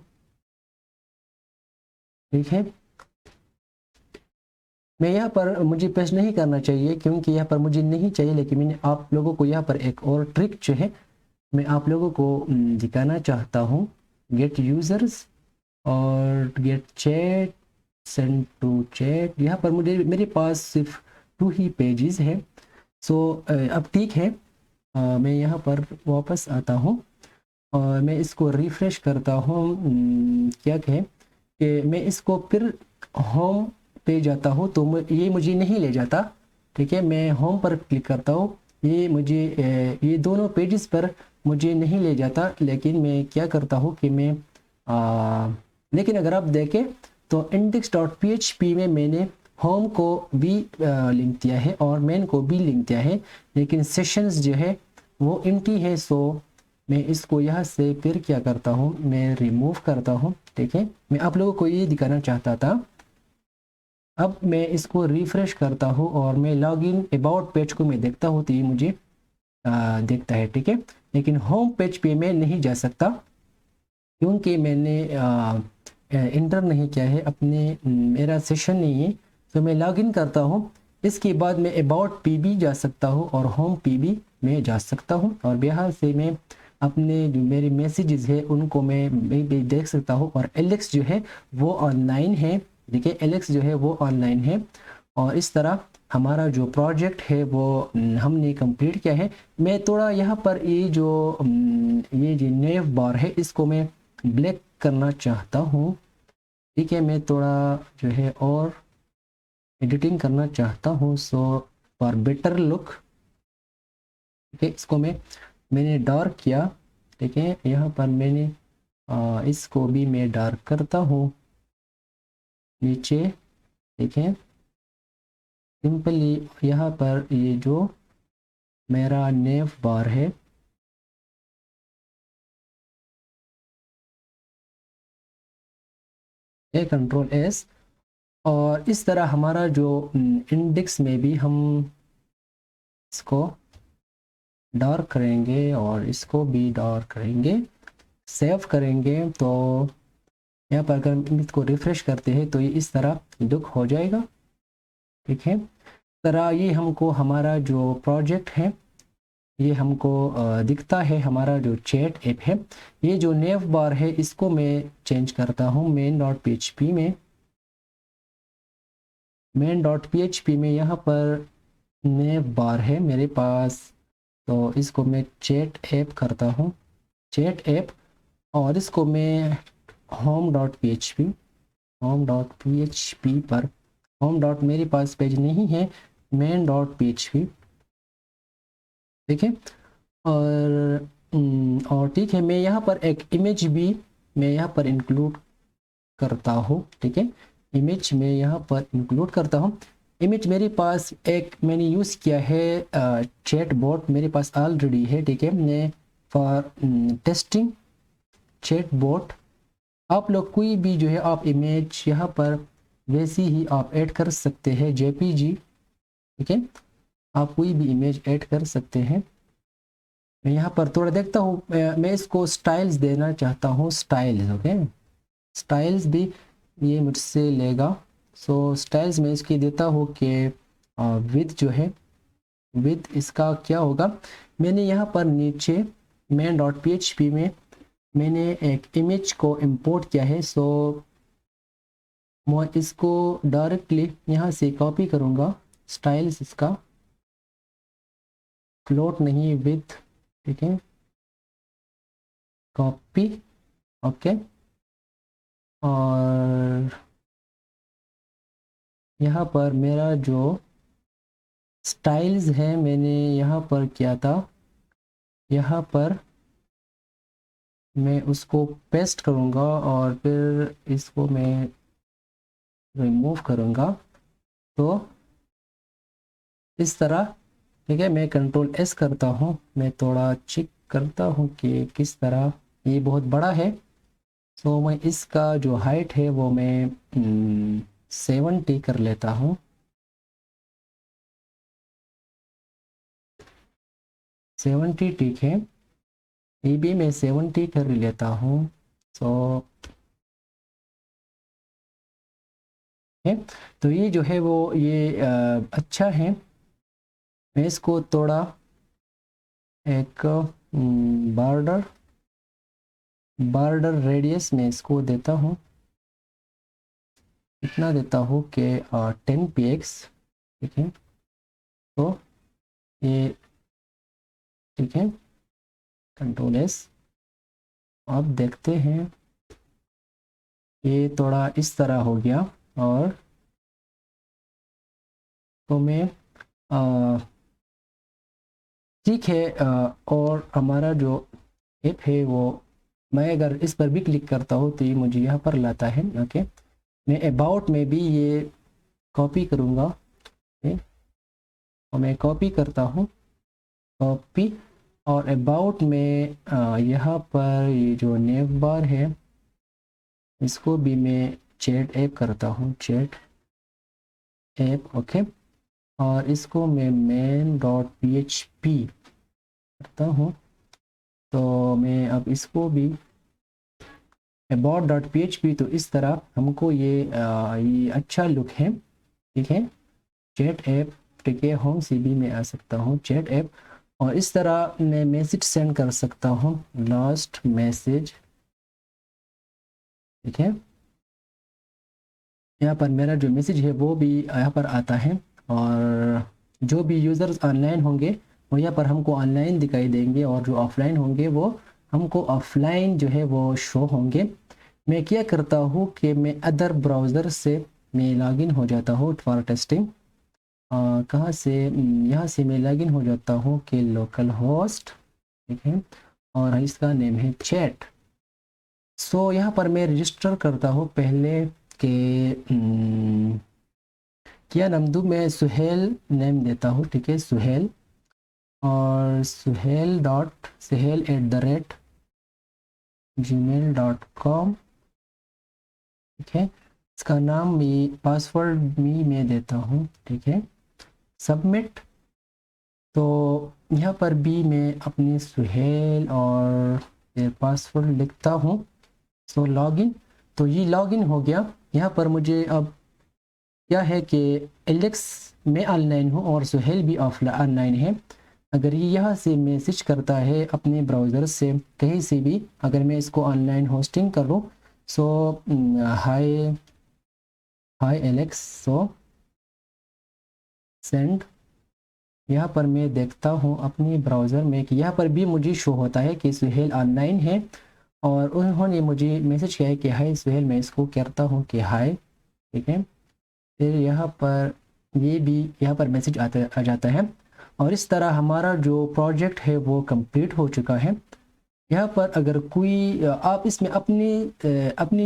ठीक है, मैं यहाँ पर मुझे पेस्ट नहीं करना चाहिए क्योंकि यहाँ पर मुझे नहीं चाहिए, लेकिन मैंने आप लोगों को यहाँ पर एक और ट्रिक जो है मैं आप लोगों को दिखाना चाहता हूँ। गेट यूज़र्स और get chat, send to chat, यहाँ पर मुझे मेरे पास सिर्फ 2 ही पेजेस है। सो अब ठीक है, मैं यहाँ पर वापस आता हूँ और मैं इसको रिफ़्रेश करता हूँ। क्या कहें कि मैं इसको फिर होम पे जाता हूँ तो ये मुझे नहीं ले जाता। ठीक है, मैं होम पर क्लिक करता हूँ, ये मुझे ये दोनों पेजेस पर मुझे नहीं ले जाता, लेकिन मैं क्या करता हूँ कि मैं लेकिन अगर आप देखें तो index.php में मैंने होम को भी लिंक दिया है और मेन को भी लिंक दिया है, लेकिन सेशंस जो है वो एम्प्टी है। सो मैं इसको यहाँ से फिर क्या करता हूँ, मैं रिमूव करता हूँ। ठीक है, मैं आप लोगों को ये दिखाना चाहता था। अब मैं इसको रिफ्रेश करता हूँ और मैं लॉगिन अबाउट पेज को मैं देखता हूँ तो ये मुझे देखता है। ठीक है, लेकिन होम पेज पे मैं नहीं जा सकता क्योंकि मैंने इंटर नहीं किया है अपने, मेरा सेशन नहीं है। तो मैं लॉगिन करता हूँ, इसके बाद मैं अबाउट पी भी जा सकता हूँ और होम पी भी मैं जा सकता हूँ, और यहाँ से मैं अपने जो मेरे मैसेजेस है उनको मैं भी देख सकता हूँ। और एलेक्स जो है वो ऑनलाइन है, देखिए एलेक्स जो है वो ऑनलाइन है। और इस तरह हमारा जो प्रोजेक्ट है वो हमने कंप्लीट किया है। मैं थोड़ा यहाँ पर ये जो नेव बार है इसको मैं ब्लैक करना चाहता हूँ। ठीक है, मैं थोड़ा जो है और एडिटिंग करना चाहता हूँ, सो फॉर बेटर लुक। ठीक है, इसको मैंने डार्क किया। ठीक है, यहाँ पर मैंने इसको भी मैं डार्क करता हूँ नीचे। ठीक है, सिंपली यहाँ पर ये जो मेरा नेव बार है ये कंट्रोल एस, और इस तरह हमारा जो इंडेक्स में भी हम इसको डार्क करेंगे और इसको भी डार्क करेंगे, सेव करेंगे। तो यहाँ पर अगर हम इसको रिफ्रेश करते हैं तो ये इस तरह लुक हो जाएगा। ठीक है, तरह ये हमको हमारा जो प्रोजेक्ट है ये हमको दिखता है। हमारा जो चैट ऐप है, ये जो नेव बार है इसको मैं चेंज करता हूँ main.php में। main.php में यहाँ पर नेव बार है मेरे पास, तो इसको मैं चैट ऐप करता हूँ, चैट ऐप, और इसको मैं home.php, home.php पर होम डॉट मेरे पास पेज नहीं है, main.php। ठीक है, और ठीक है, मैं यहाँ पर एक इमेज भी मैं यहाँ पर इंक्लूड करता हूँ। ठीक है, इमेज में यहाँ पर इंक्लूड करता हूँ। इमेज मेरे पास एक मैंने यूज़ किया है, चैट बॉट मेरे पास ऑलरेडी है। ठीक है, मैं फॉर टेस्टिंग चैट बॉट, आप लोग कोई भी जो है आप इमेज यहाँ पर वैसी ही आप ऐड कर सकते हैं, जेपीजी। ठीक है, आप कोई भी इमेज ऐड कर सकते हैं। मैं यहाँ पर थोड़ा देखता हूँ, मैं इसको स्टाइल्स देना चाहता हूँ, स्टाइल्स। ओके, स्टाइल्स भी ये मुझसे लेगा। सो स्टाइल्स में इसकी देता हूँ कि विथ जो है, विथ इसका क्या होगा, मैंने यहाँ पर नीचे main.php में मैंने एक इमेज को इंपोर्ट किया है। सो मैं इसको डायरेक्टली यहाँ से कॉपी करूँगा, स्टाइल्स इसका फ्लोट नहीं विथ। ठीक है, कॉपी, ओके, और यहाँ पर मेरा जो स्टाइल्स है, मैंने यहाँ पर किया था, यहाँ पर मैं उसको पेस्ट करूँगा और फिर इसको मैं रिमूव करूँगा। तो इस तरह, ठीक है। मैं कंट्रोल एस करता हूँ, मैं थोड़ा चेक करता हूँ कि किस तरह, ये बहुत बड़ा है। सो मैं इसका जो हाइट है वो मैं 70 कर लेता हूँ। 70 ठीक है, ये भी मैं 70 कर लेता हूँ। सो है, तो ये जो है वो ये अच्छा है। मैं इसको थोड़ा एक बॉर्डर रेडियस में इसको देता हूँ, इतना देता हूँ कि 10 px, ठीक है। तो ये ठीक है, कंट्रोल एस। आप देखते हैं ये थोड़ा इस तरह हो गया। और तो मैं ठीक है, और हमारा जो ऐप है वो, मैं अगर इस पर भी क्लिक करता हूँ तो ये मुझे यहाँ पर लाता है। ओके, मैं अबाउट में भी ये कॉपी करूँगा। और मैं कॉपी करता हूँ, कॉपी, और अबाउट में यहाँ पर ये जो नेव बार है इसको भी मैं चैट ऐप करता हूँ, चैट ऐप। ओके, और इसको मैं main.php करता हूँ। तो मैं अब इसको भी about.php, तो इस तरह हमको ये अच्छा लुक है, ठीक है। चैट ऐप, ठीक है, होम सीबी में आ सकता हूँ, चैट ऐप, और इस तरह मैं मैसेज सेंड कर सकता हूँ, लास्ट मैसेज, ठीक है। यहाँ पर मेरा जो मैसेज है वो भी यहाँ पर आता है, और जो भी यूज़र्स ऑनलाइन होंगे वो यहाँ पर हमको ऑनलाइन दिखाई देंगे, और जो ऑफलाइन होंगे वो हमको ऑफलाइन जो है वो शो होंगे। मैं क्या करता हूँ कि मैं अदर ब्राउज़र से मैं लॉगिन हो जाता हूँ फॉर टेस्टिंग। कहाँ से, यहाँ से मैं लॉगिन हो जाता हूँ कि लोकल होस्ट, ठीक है, और इसका नेम है चैट। सो यहाँ पर मैं रजिस्टर करता हूँ पहले के क्या नाम दूँ, मैं सुहेल नेम देता हूँ, ठीक है, सुहेल, और suhail@gmail.com, ठीक है। इसका नाम भी, पासवर्ड भी मैं देता हूँ, ठीक है, सबमिट। तो यहाँ पर भी मैं अपनी सुहेल और पासवर्ड लिखता हूँ। सो लॉगिन, तो ये लॉगिन हो गया। यहाँ पर मुझे अब क्या है कि एलेक्स मैं ऑनलाइन हूँ और सुहेल भी ऑनलाइन है। अगर ये यहाँ से मैसेज करता है अपने ब्राउज़र से कहीं से भी, अगर मैं इसको ऑनलाइन होस्टिंग करूँ, सो हाय एलेक्स, सो सेंड, यहाँ पर मैं देखता हूँ अपने ब्राउज़र में कि यहाँ पर भी मुझे शो होता है कि सुहेल ऑनलाइन है, और उन्होंने मुझे मैसेज किया है कि हाय सुहेल। मैं इसको करता हूँ कि हाय, ठीक है। फिर यहाँ पर ये भी यहाँ पर मैसेज आ जाता है, और इस तरह हमारा जो प्रोजेक्ट है वो कंप्लीट हो चुका है। यहाँ पर अगर कोई आप इसमें अपनी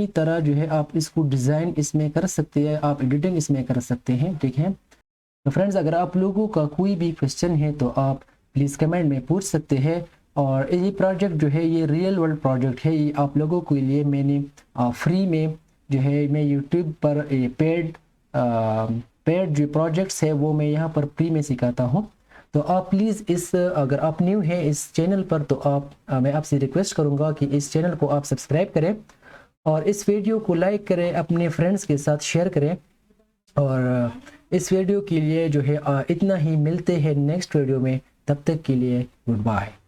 तरह जो है आप इसको डिज़ाइन इसमें कर सकते हैं, आप एडिटिंग इसमें कर सकते हैं, ठीक है। तो फ्रेंड्स, अगर आप लोगों का कोई भी क्वेश्चन है तो आप प्लीज़ कमेंट में पूछ सकते हैं। और ये प्रोजेक्ट जो है ये रियल वर्ल्ड प्रोजेक्ट है, ये आप लोगों के लिए मैंने फ्री में जो है मैं यूट्यूब पर ये पेड जो प्रोजेक्ट्स है वो मैं यहाँ पर फ्री में सिखाता हूँ। तो आप प्लीज़ अगर आप न्यू हैं इस चैनल पर तो मैं आपसे रिक्वेस्ट करूँगा कि इस चैनल को आप सब्सक्राइब करें, और इस वीडियो को लाइक करें, अपने फ्रेंड्स के साथ शेयर करें। और इस वीडियो के लिए जो है इतना ही, मिलते हैं नेक्स्ट वीडियो में, तब तक के लिए गुड बाय।